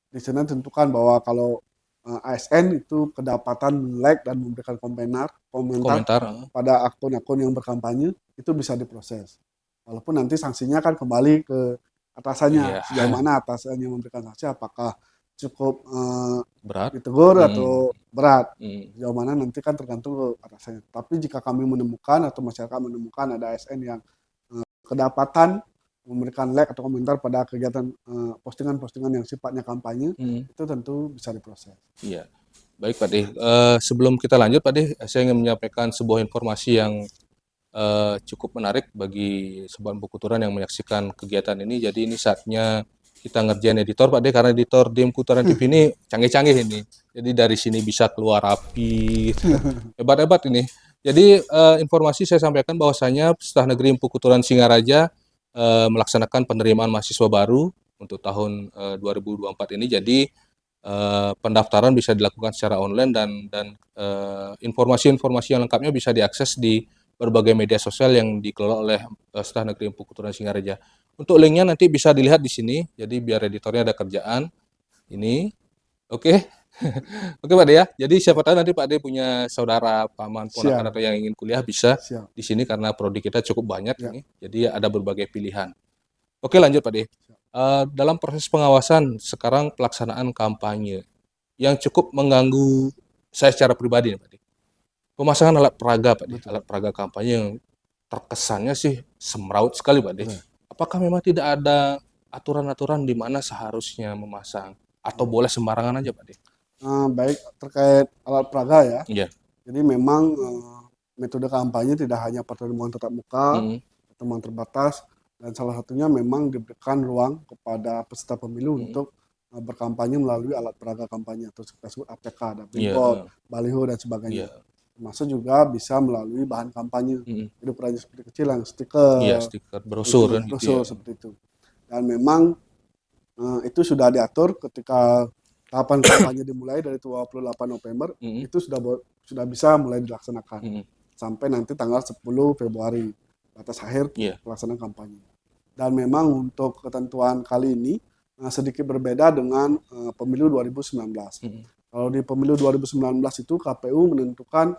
Di sana tentukan bahwa kalau ASN itu kedapatan like dan memberikan komentar komentar, heeh. pada akun-akun yang berkampanye itu bisa diproses. Walaupun nanti sanksinya kan kembali ke atasannya, Iya, sejauh mana atasannya memberikan sanksi, apakah cukup berat, ditegur mhm, atau berat. mhm, Sejauh mana nanti kan tergantung ke atasannya. Tapi jika kami menemukan atau masyarakat menemukan ada ASN yang kedapatan memberikan like atau komentar pada kegiatan postingan-postingan yang sifatnya kampanye, mhm, itu tentu bisa diproses. iya. Baik, Pak, De, sebelum kita lanjut, Pak, De, saya ingin menyampaikan sebuah informasi yang cukup menarik bagi Sobat Buku Turan yang menyaksikan kegiatan ini. Jadi ini saatnya kita ngerjain editor, Pak De, karena editor di Kuturan TV ini canggih-canggih ini. Jadi dari sini bisa keluar rapi, hebat-hebat ini. Jadi informasi saya sampaikan bahwasanya Sekolah Negeri Empu Kuturan Singaraja melaksanakan penerimaan mahasiswa baru untuk tahun 2024 ini. Jadi pendaftaran bisa dilakukan secara online dan informasi-informasi yang lengkapnya bisa diakses di berbagai media sosial yang dikelola oleh Sekolah Negeri Empu Kuturan Singaraja. Untuk linknya nanti bisa dilihat di sini. Jadi biar editornya ada kerjaan. Ini, oke, oke Pak De ya. Jadi siapa tahu nanti Pak De punya saudara, paman, ponakan Siap, atau yang ingin kuliah bisa siap. di sini karena prodi kita cukup banyak Ya, ini. Jadi ada berbagai pilihan. Oke lanjut Pak De. siap. Dalam proses pengawasan sekarang pelaksanaan kampanye yang cukup mengganggu saya secara pribadi nih Pak De. Pemasangan alat peraga Pak De, Betul, alat peraga kampanye yang terkesannya sih semraut sekali Pak De. betul. Apakah memang tidak ada aturan-aturan di mana seharusnya memasang? atau boleh sembarangan aja Pak De? Baik, terkait alat peraga ya. Iya. Jadi memang metode kampanye tidak hanya pertemuan tatap muka, Mm-mm. pertemuan terbatas, dan salah satunya memang diberikan ruang kepada peserta pemilu Mm-mm. untuk berkampanye melalui alat peraga kampanye atau kita sebut APK, ada Iya. billboard, baliho dan sebagainya. Iya. Termasuk juga bisa melalui bahan kampanye. Mm-mm. Jadi ukurannya seperti kecil yang Iya, stiker, stiker brosur itu kan gitu ya. brosur seperti itu. Dan memang itu sudah diatur ketika tahapan kampanye dimulai dari 28 November, Mm-mm. itu sudah bisa mulai dilaksanakan Mm-mm. sampai nanti tanggal 10 Februari, batas akhir Iya. pelaksanaan kampanye. Dan memang untuk ketentuan kali ini sedikit berbeda dengan pemilu 2019. Mm-mm. Kalau di pemilu 2019 itu KPU menentukan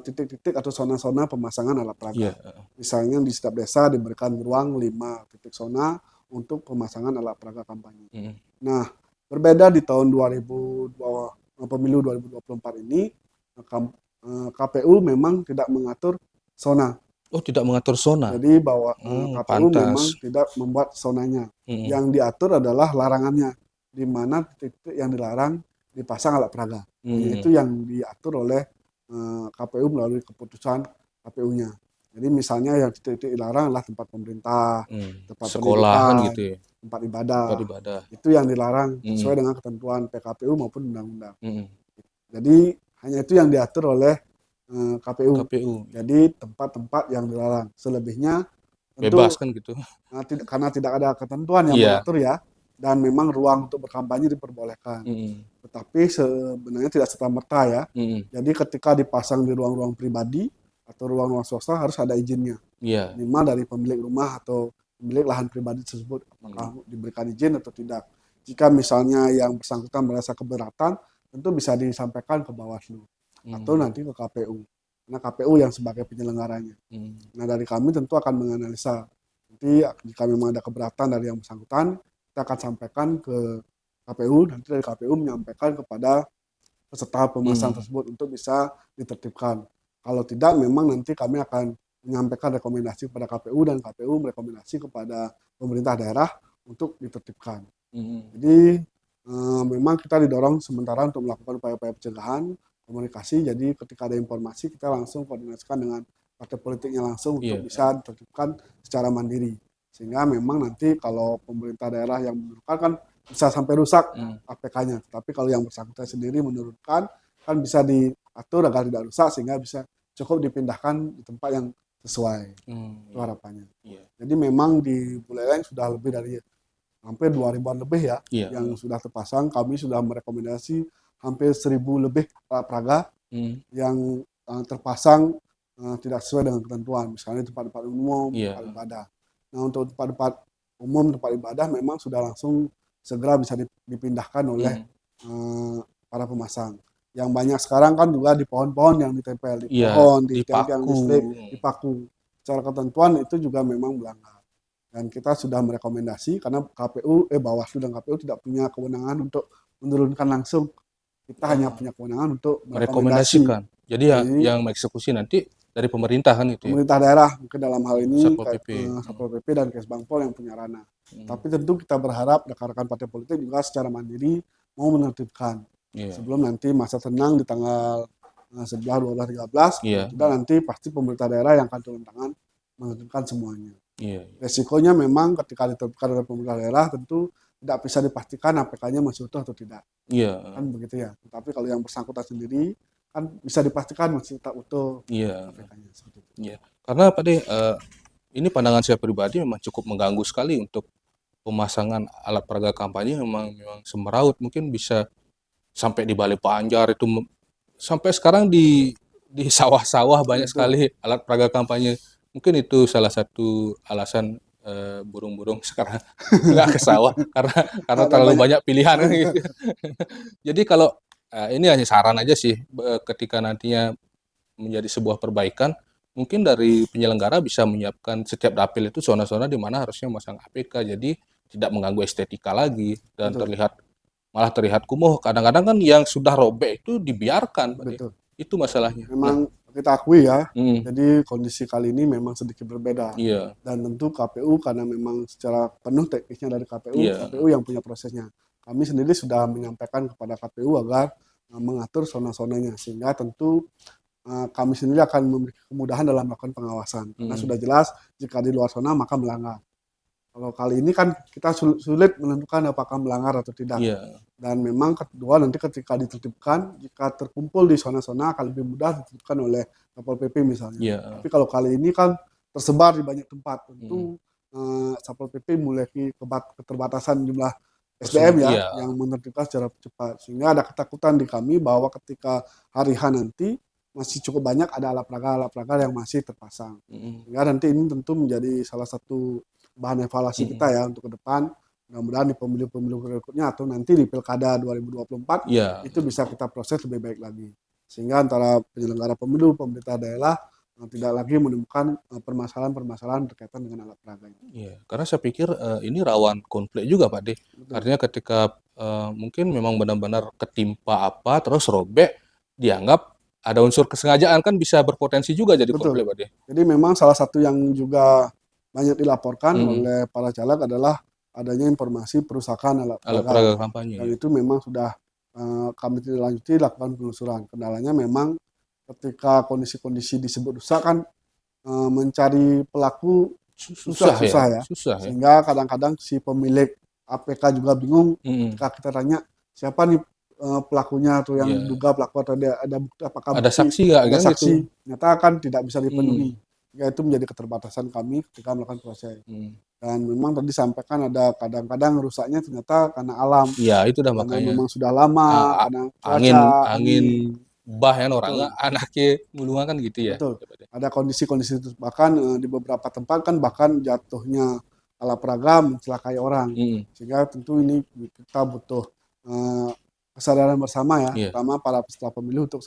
titik-titik atau zona-zona pemasangan alat peraga. Iya. Misalnya di setiap desa diberikan ruang 5 titik zona untuk pemasangan alat peraga kampanye. Mm-mm. Nah, berbeda di tahun 2020, pemilu 2024 ini, KPU memang tidak mengatur zona. Oh, tidak mengatur zona. Jadi bahwa KPU memang Pantas. tidak membuat zonanya. Mm-mm. Yang diatur adalah larangannya, di mana titik yang dilarang dipasang alat peraga. Mm-mm. Itu yang diatur oleh KPU melalui keputusan KPU-nya. Jadi misalnya yang titik-titik dilarang adalah tempat pemerintah, tempat Sekolah kan pendidikan, gitu ya. tempat ibadah. Tempat ibadah. Itu yang dilarang Mm-mm. sesuai dengan ketentuan PKPU maupun undang-undang. Mm-mm. Jadi hanya itu yang diatur oleh KPU. KPU. Jadi tempat-tempat yang dilarang. Selebihnya tentu Bebas kan gitu. karena tidak ada ketentuan yang Iya. mengatur ya, dan memang ruang untuk berkampanye diperbolehkan. Mm-mm. Tetapi sebenarnya tidak serta-merta ya. Mm-mm. Jadi ketika dipasang di ruang-ruang pribadi atau ruang-ruang swasta harus ada izinnya. Iya. Minimal dari pemilik rumah atau pemilik lahan pribadi tersebut, apakah diberikan izin atau tidak. Jika misalnya yang bersangkutan merasa keberatan, tentu bisa disampaikan ke Bawaslu atau nanti ke KPU. Karena KPU yang sebagai penyelenggaranya. Nah, dari kami tentu akan menganalisa. Nanti jika memang ada keberatan dari yang bersangkutan, kita akan sampaikan ke KPU, nanti dari KPU menyampaikan kepada peserta pemasang tersebut untuk bisa ditertibkan. Kalau tidak, memang nanti kami akan menyampaikan rekomendasi kepada KPU dan KPU merekomendasi kepada pemerintah daerah untuk ditertibkan. Jadi memang kita didorong sementara untuk melakukan upaya-upaya pencegahan, komunikasi. Jadi ketika ada informasi kita langsung koordinasikan dengan partai politiknya langsung untuk bisa ditertibkan secara mandiri. Sehingga memang nanti kalau pemerintah daerah yang menurunkan kan bisa sampai rusak APK-nya. Tapi kalau yang bersangkutan sendiri menurunkan kan bisa diatur agar tidak rusak sehingga bisa cukup dipindahkan di tempat yang sesuai. Itu harapannya. Jadi memang di Buleleng sudah lebih dari hampir 2.000-an lebih ya yang sudah terpasang. Kami sudah merekomendasi hampir 1.000 lebih alat peraga yang terpasang tidak sesuai dengan ketentuan. Misalnya tempat-tempat umum, tempat ibadah. Nah, untuk tempat-tempat umum, tempat ibadah memang sudah langsung segera bisa dipindahkan oleh para pemasang. Yang banyak sekarang kan juga di pohon-pohon yang ditempel, di pohon, di tiang-tiang listrik, dipaku. Secara ketentuan itu juga memang melanggar. Dan kita sudah merekomendasi karena Bawaslu dan KPU tidak punya kewenangan untuk menurunkan langsung. Kita hanya punya kewenangan untuk merekomendasikan. Jadi yang mengeksekusi nanti dari pemerintah kan itu ya? Pemerintah daerah mungkin dalam hal ini Satpol PP dan Kesbangpol yang punya ranah. Tapi tentu kita berharap rekan-rekan partai politik juga secara mandiri mau menertibkan. Sebelum nanti masa tenang di tanggal 11, 12, 13, tidak nanti pasti pemerintah daerah yang akan turun tangan menertibkan semuanya. Resikonya memang ketika ditertibkan oleh pemerintah daerah tentu tidak bisa dipastikan APK-nya masih utuh atau tidak. Kan begitu ya. Tapi kalau yang bersangkutan sendiri kan bisa dipastikan masih tak utuh APK-nya. Karena Pak De, ini pandangan saya pribadi memang cukup mengganggu sekali untuk pemasangan alat peraga kampanye. Memang semeraut, mungkin bisa sampai di Balai Banjar itu, sampai sekarang di sawah-sawah banyak sekali alat peraga kampanye. Mungkin itu salah satu alasan burung-burung sekarang nggak ke sawah karena terlalu banyak pilihan kan gitu. Jadi kalau ini hanya saran aja sih, ketika nantinya menjadi sebuah perbaikan, mungkin dari penyelenggara bisa menyiapkan setiap dapil itu zona-zona di mana harusnya memasang APK, jadi tidak mengganggu estetika lagi dan malah terlihat kumuh. Kadang-kadang kan yang sudah robek itu dibiarkan, itu masalahnya. Memang kita akui ya, jadi kondisi kali ini memang sedikit berbeda. Dan tentu KPU karena memang secara penuh teknisnya dari KPU yang punya prosesnya. kami sendiri sudah menyampaikan kepada KPU agar mengatur zona-zonanya, sehingga tentu kami sendiri akan memberi kemudahan dalam melakukan pengawasan. Karena sudah jelas jika di luar zona maka melanggar. Kalau kali ini kan kita sulit menentukan apakah melanggar atau tidak. Iya. Dan memang kedua nanti ketika ditertibkan, jika terkumpul di zona-zona akan lebih mudah ditertibkan oleh Satpol PP misalnya. Iya. Tapi kalau kali ini kan tersebar di banyak tempat, tentu Satpol PP memiliki keterbatasan jumlah SDM ya, Iya. yang menertibkan secara cepat. Sehingga ada ketakutan di kami bahwa ketika hari H nanti masih cukup banyak ada alat peraga yang masih terpasang. Sehingga nanti ini tentu menjadi salah satu bahan evaluasi kita ya untuk ke depan. Mudah-mudahan di pemilu-pemilu berikutnya atau nanti di Pilkada 2024 Iya. itu bisa kita proses lebih baik lagi. Sehingga antara penyelenggara pemilu, pemerintah daerah tidak lagi menemukan permasalahan-permasalahan berkaitan dengan alat peraga ini. Iya, karena saya pikir ini rawan konflik juga Pak De. Betul. Artinya ketika mungkin memang benar-benar ketimpa apa terus robek, dianggap ada unsur kesengajaan, kan bisa berpotensi juga jadi Betul. konflik Pak De. Jadi memang salah satu yang juga banyak dilaporkan oleh para caleg adalah adanya informasi perusakan alat Alat peraga. peraga kampanye. Dan itu memang sudah kami tidak lanjuti lakukan penelusuran. Kendalanya memang ketika kondisi-kondisi disebut rusak kan mencari pelaku susah ya. Susah ya. Sehingga kadang-kadang si pemilik APK juga bingung ketika kita tanya siapa nih pelakunya atau yang diduga pelaku atau ada bukti apakah Ada bukti, saksi nggak ada kan saksi. gitu. Ternyata kan tidak bisa dipenuhi. Ya, itu menjadi keterbatasan kami ketika melakukan proses. Dan memang tadi disampaikan ada kadang-kadang rusaknya ternyata karena alam. Iya, itu dah Karena makanya. memang sudah lama, karena angin bah ya orangnya anaknya mulungan kan gitu ya. Betul. Ada kondisi-kondisi itu bahkan di beberapa tempat kan bahkan jatuhnya alat peraga mencelakai orang. Sehingga tentu ini kita butuh kesadaran bersama ya, terutama para peserta pemilu untuk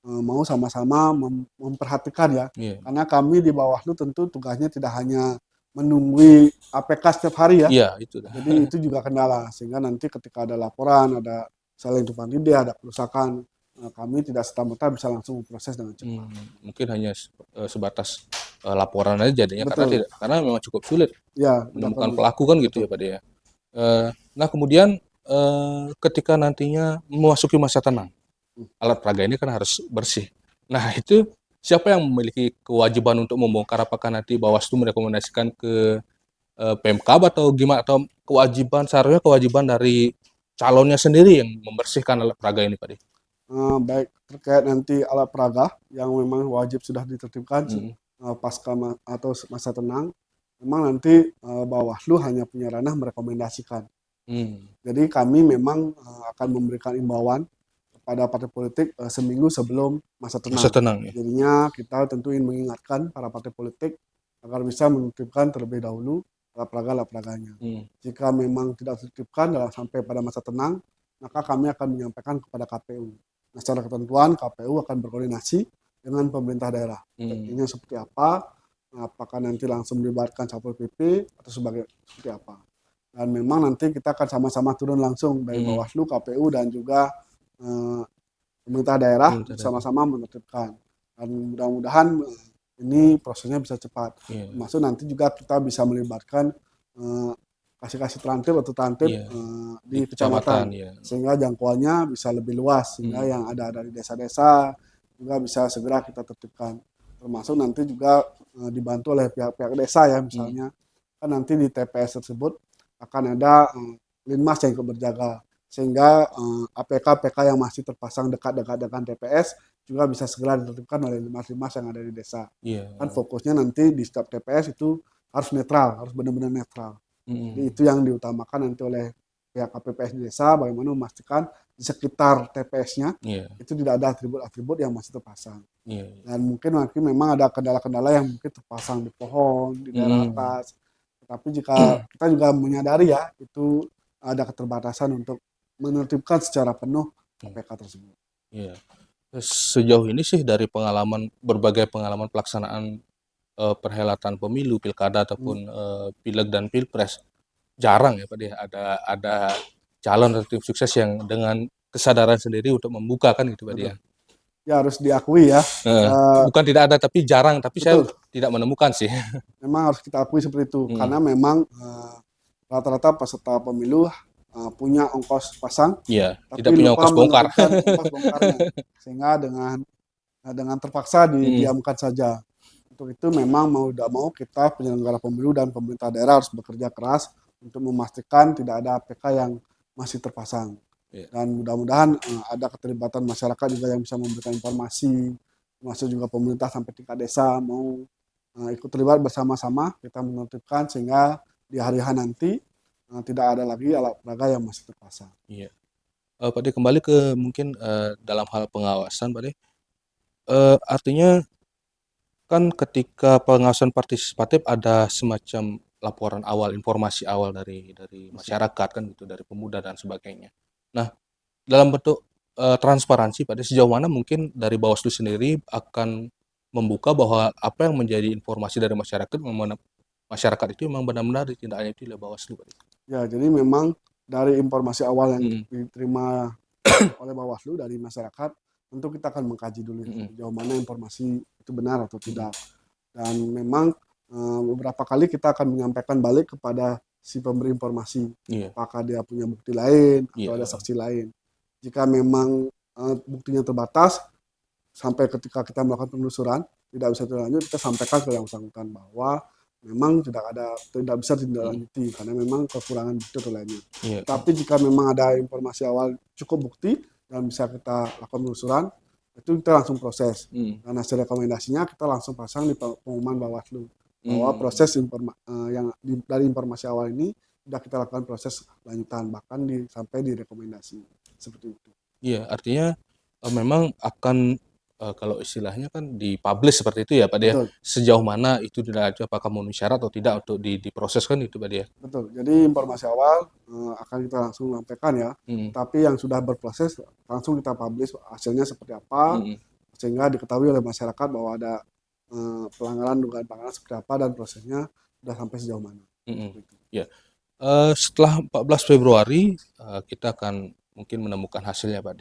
mau sama-sama memperhatikan ya. Karena kami di Bawaslu tentu tugasnya tidak hanya menunggui APK setiap hari ya. Iya, itu dah. Jadi itu juga kendala. Sehingga nanti ketika ada laporan, ada saling tumpang tindih, ada kerusakan, kami tidak serta-merta bisa langsung memproses dengan cepat. Mungkin hanya sebatas laporan aja jadinya. Karena memang cukup sulit menemukan pelaku kan gitu ya Pak De ya. Nah kemudian ketika nantinya memasuki masa tenang, alat peraga ini kan harus bersih. Nah itu siapa yang memiliki kewajiban untuk membongkar? Apakah nanti Bawaslu merekomendasikan ke Pemkab atau gimana? Atau seharusnya kewajiban dari calonnya sendiri yang membersihkan alat peraga ini Pak De? Baik, terkait nanti alat peraga yang memang wajib sudah ditertibkan pasca atau masa tenang, memang nanti Bawaslu hanya punya ranah merekomendasikan. Jadi kami memang akan memberikan imbauan kepada partai politik seminggu sebelum masa tenang. Ya? Jadinya kita tentu ingin mengingatkan para partai politik agar bisa menertibkan terlebih dahulu alat peraganya. Jika memang tidak ditertibkan sampai pada masa tenang, maka kami akan menyampaikan kepada KPU. Nah, secara ketentuan KPU akan berkoordinasi dengan pemerintah daerah. Ini seperti apa? Apakah nanti langsung melibatkan Satpol PP atau seperti apa? Dan memang nanti kita akan sama-sama turun langsung dari Bawaslu, KPU dan juga pemerintah daerah sama-sama menertibkan. Dan mudah-mudahan ini prosesnya bisa cepat. Maksud nanti juga kita bisa melibatkan kasih terantip atau tantip di kecamatan, sehingga jangkauannya bisa lebih luas, sehingga yang ada dari desa-desa juga bisa segera kita tertibkan. Termasuk nanti juga dibantu oleh pihak-pihak desa ya, misalnya kan nanti di TPS tersebut akan ada linmas yang ikut berjaga, sehingga APK yang masih terpasang dekat-dekat dengan TPS juga bisa segera ditertibkan oleh linmas-linmas yang ada di desa. Kan fokusnya nanti di setiap TPS itu harus netral, harus benar-benar netral. Jadi itu yang diutamakan nanti oleh pihak KPPS di desa, bagaimana memastikan di sekitar TPS-nya itu tidak ada atribut-atribut yang masih terpasang. Dan mungkin memang ada kendala-kendala yang mungkin terpasang di pohon, di daerah atas. Tapi jika kita juga menyadari ya, itu ada keterbatasan untuk menertibkan secara penuh APK tersebut. Sejauh ini sih dari berbagai pengalaman pelaksanaan perhelatan pemilu, pilkada ataupun pileg dan pilpres, jarang ya Pak De ada calon atau tim sukses yang dengan kesadaran sendiri untuk membuka kan gitu Pak De ya. Ya harus diakui ya. Bukan tidak ada tapi jarang, tapi betul. Saya tidak menemukan sih. Memang harus kita akui seperti itu karena memang rata-rata peserta pemilu punya ongkos pasang, Iya, tidak tapi punya lupa ongkos bongkar. menentukan ongkos bongkarnya, sehingga dengan terpaksa Mhm, didiamkan saja. Untuk itu memang mau tidak mau kita penyelenggara pemilu dan pemerintah daerah harus bekerja keras untuk memastikan tidak ada APK yang masih terpasang. iya, Dan mudah-mudahan ada keterlibatan masyarakat juga yang bisa memberikan informasi, termasuk juga pemerintah sampai tingkat desa mau ikut terlibat bersama-sama kita menertibkan sehingga di hari H nanti tidak ada lagi alat peraga yang masih terpasang. iya. Pak De, kembali ke mungkin, dalam hal pengawasan Pak De, artinya kan ketika pengawasan partisipatif ada semacam laporan awal, informasi awal dari masyarakat kan gitu, dari pemuda dan sebagainya. Nah, dalam bentuk, transparansi Pak De, sejauh mana mungkin dari Bawaslu sendiri akan membuka bahwa apa yang menjadi informasi dari masyarakat masyarakat itu memang benar-benar ditindaklanjuti oleh Bawaslu Pak De? Ya, jadi memang dari informasi awal yang Mhm, diterima oleh Bawaslu dari masyarakat, tentu kita akan mengkaji dulu ya, mhm, sejauh mana informasi itu benar atau mhm. tidak. Dan memang beberapa kali kita akan menyampaikan balik kepada si pemberi informasi, Iya, apakah dia punya bukti lain atau iya, ada heeh, saksi lain. Jika memang buktinya terbatas, sampai ketika kita melakukan penelusuran tidak bisa terlanjut, kita sampaikan ke yang bersangkutan bahwa memang tidak bisa mhm, ditindaklanjuti karena memang kekurangan bukti atau lainnya. iya, Tetapi jika memang ada informasi awal cukup bukti dan bisa kita lakukan penelusuran, itu kita langsung proses. mhm, Dan hasil rekomendasinya kita langsung pasang di pengumuman Bawaslu bahwa mmm. dari informasi awal ini sudah kita lakukan proses lanjutan bahkan sampai di rekomendasi seperti itu. Iya, artinya, memang akan, kalau istilahnya kan di-publish seperti itu ya, Pak, ya? Betul. Sejauh mana itu dilanjut apakah memenuhi syarat atau tidak untuk diproses kan itu, Pak, ya? Betul. Jadi informasi awal akan kita langsung sampaikan ya. Mhm, Tapi yang sudah berproses langsung kita publish hasilnya seperti apa mhm, sehingga diketahui oleh masyarakat bahwa ada pelanggaran dugaan pelanggaran seperti apa dan prosesnya sudah sampai sejauh mana. mhm. Seperti itu. Ya, setelah 14 Februari, kita akan mungkin menemukan hasilnya, Pak,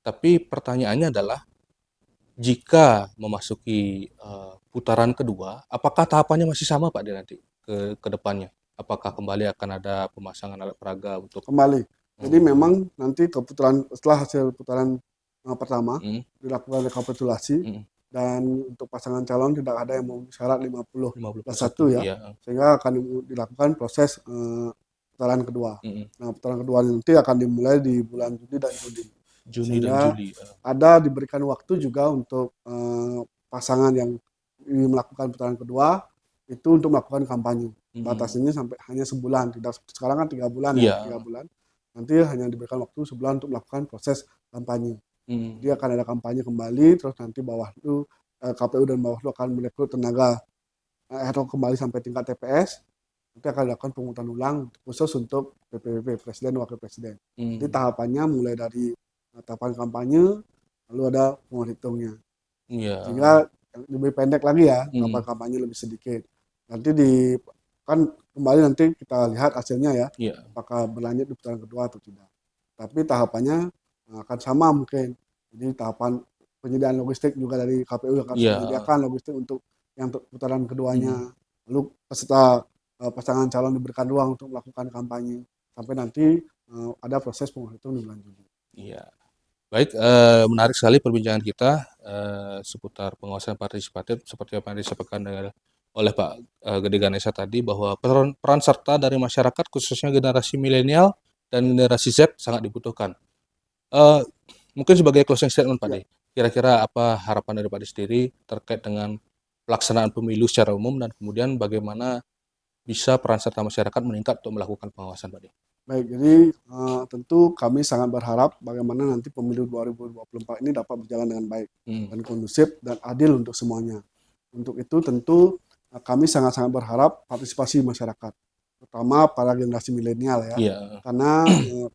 tapi pertanyaannya adalah jika memasuki, putaran kedua, apakah tahapannya masih sama, Pak, nanti ke depannya? Apakah kembali akan ada pemasangan alat peraga untuk Kembali. Jadi mhm, memang nanti setelah hasil putaran pertama mhm, dilakukan rekapitulasi mhm. dan untuk pasangan calon tidak ada yang memenuhi syarat 50 plus 50+1, 1 ya, iya, heeh, sehingga akan dilakukan proses putaran kedua. mhm. Nah, putaran kedua nanti akan dimulai di bulan Juni dan Juli. Juni dan Sehingga Juli, ada diberikan waktu juga untuk pasangan yang ingin melakukan putaran kedua itu untuk melakukan kampanye. mhm, Batasnya sampai hanya sebulan, tidak sekarang kan 3 bulan ya, iya, 3 bulan. Nanti hanya diberikan waktu sebulan untuk melakukan proses kampanye. mhm, Jadi akan ada kampanye kembali, terus nanti Bawaslu, KPU dan Bawaslu akan merekrut tenaga ad hoc kembali sampai tingkat TPS. Nanti akan dilakukan pemungutan ulang khusus untuk PPWP, Presiden dan Wakil Presiden. Jadi mmm, tahapannya mulai dari tahapan kampanye, lalu ada penghitungnya. iya, Sehingga lebih pendek lagi ya, tahapan mhm, kampanye lebih sedikit. Nanti kan kembali nanti kita lihat hasilnya ya, iya, apakah berlanjut di putaran kedua atau tidak. Tapi tahapannya akan sama mungkin. Jadi tahapan penyediaan logistik juga dari KPU yang harus iya, menyediakan logistik untuk yang putaran mhm, keduanya. Lalu peserta pasangan calon diberikan ruang untuk melakukan kampanye sampai nanti ada proses penghitungan di bulan Juli. iya. Baik, menarik sekali perbincangan kita, seputar pengawasan partisipatif seperti apa yang disampaikan oleh Pak, Gede Ganesha tadi bahwa peran peran serta dari masyarakat khususnya generasi milenial dan generasi Z sangat dibutuhkan. Eee, Mungkin sebagai closing statement Pak Ya, De, kira-kira apa harapan dari Pak De sendiri terkait dengan pelaksanaan pemilu secara umum dan kemudian bagaimana bisa peran serta masyarakat meningkat untuk melakukan pengawasan Pak De? baik. Jadi tentu kami sangat berharap bagaimana nanti pemilu 2024 ini dapat berjalan dengan baik Mhm, dan kondusif dan adil untuk semuanya. Untuk itu tentu kami sangat-sangat berharap partisipasi masyarakat, terutama para generasi milenial ya. iya, heeh, Karena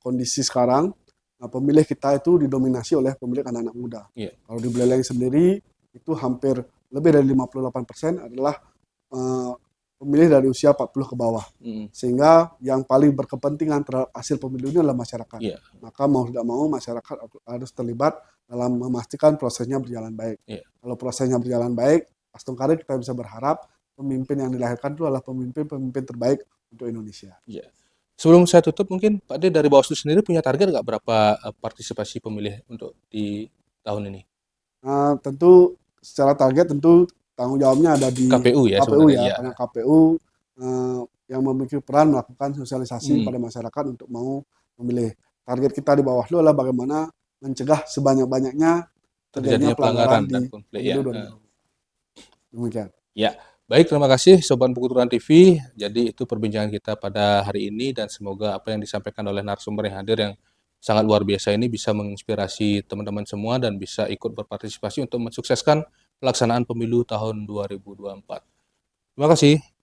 kondisi sekarang pemilih kita itu didominasi oleh pemilih anak-anak muda. iya, Kalau di Buleleng sendiri itu hampir lebih dari 58% adalah eh, pemilih dari usia 40 ke bawah. mhm, Sehingga yang paling berkepentingan terhadap hasil pemilu ini adalah masyarakat. iya, Maka mau tidak mau masyarakat harus terlibat dalam memastikan prosesnya berjalan baik. iya, Kalau prosesnya berjalan baik, pastungkali kita bisa berharap pemimpin yang dilahirkan itu adalah pemimpin-pemimpin terbaik untuk Indonesia. iya. Sebelum saya tutup mungkin Pak D dari Bawaslu sendiri punya target nggak berapa partisipasi pemilih untuk di tahun ini? Tentu secara target tentu tanggung jawabnya ada di KPU ya KPU sebenarnya, ya, iya. karena KPU yang memiliki peran melakukan sosialisasi Mhm, pada masyarakat untuk mau memilih. Target kita di Bawaslu adalah bagaimana mencegah sebanyak-banyaknya terjadinya terjadinya pelanggaran pelanggaran dan di konflik ya, pemilu heeh. 2024. Demikian. Ya, baik terima kasih Sobat Buku TV. Jadi itu perbincangan kita pada hari ini dan semoga apa yang disampaikan oleh narasumber yang hadir yang sangat luar biasa ini bisa menginspirasi teman-teman semua dan bisa ikut berpartisipasi untuk mensukseskan pelaksanaan pemilu tahun 2024. Terima kasih.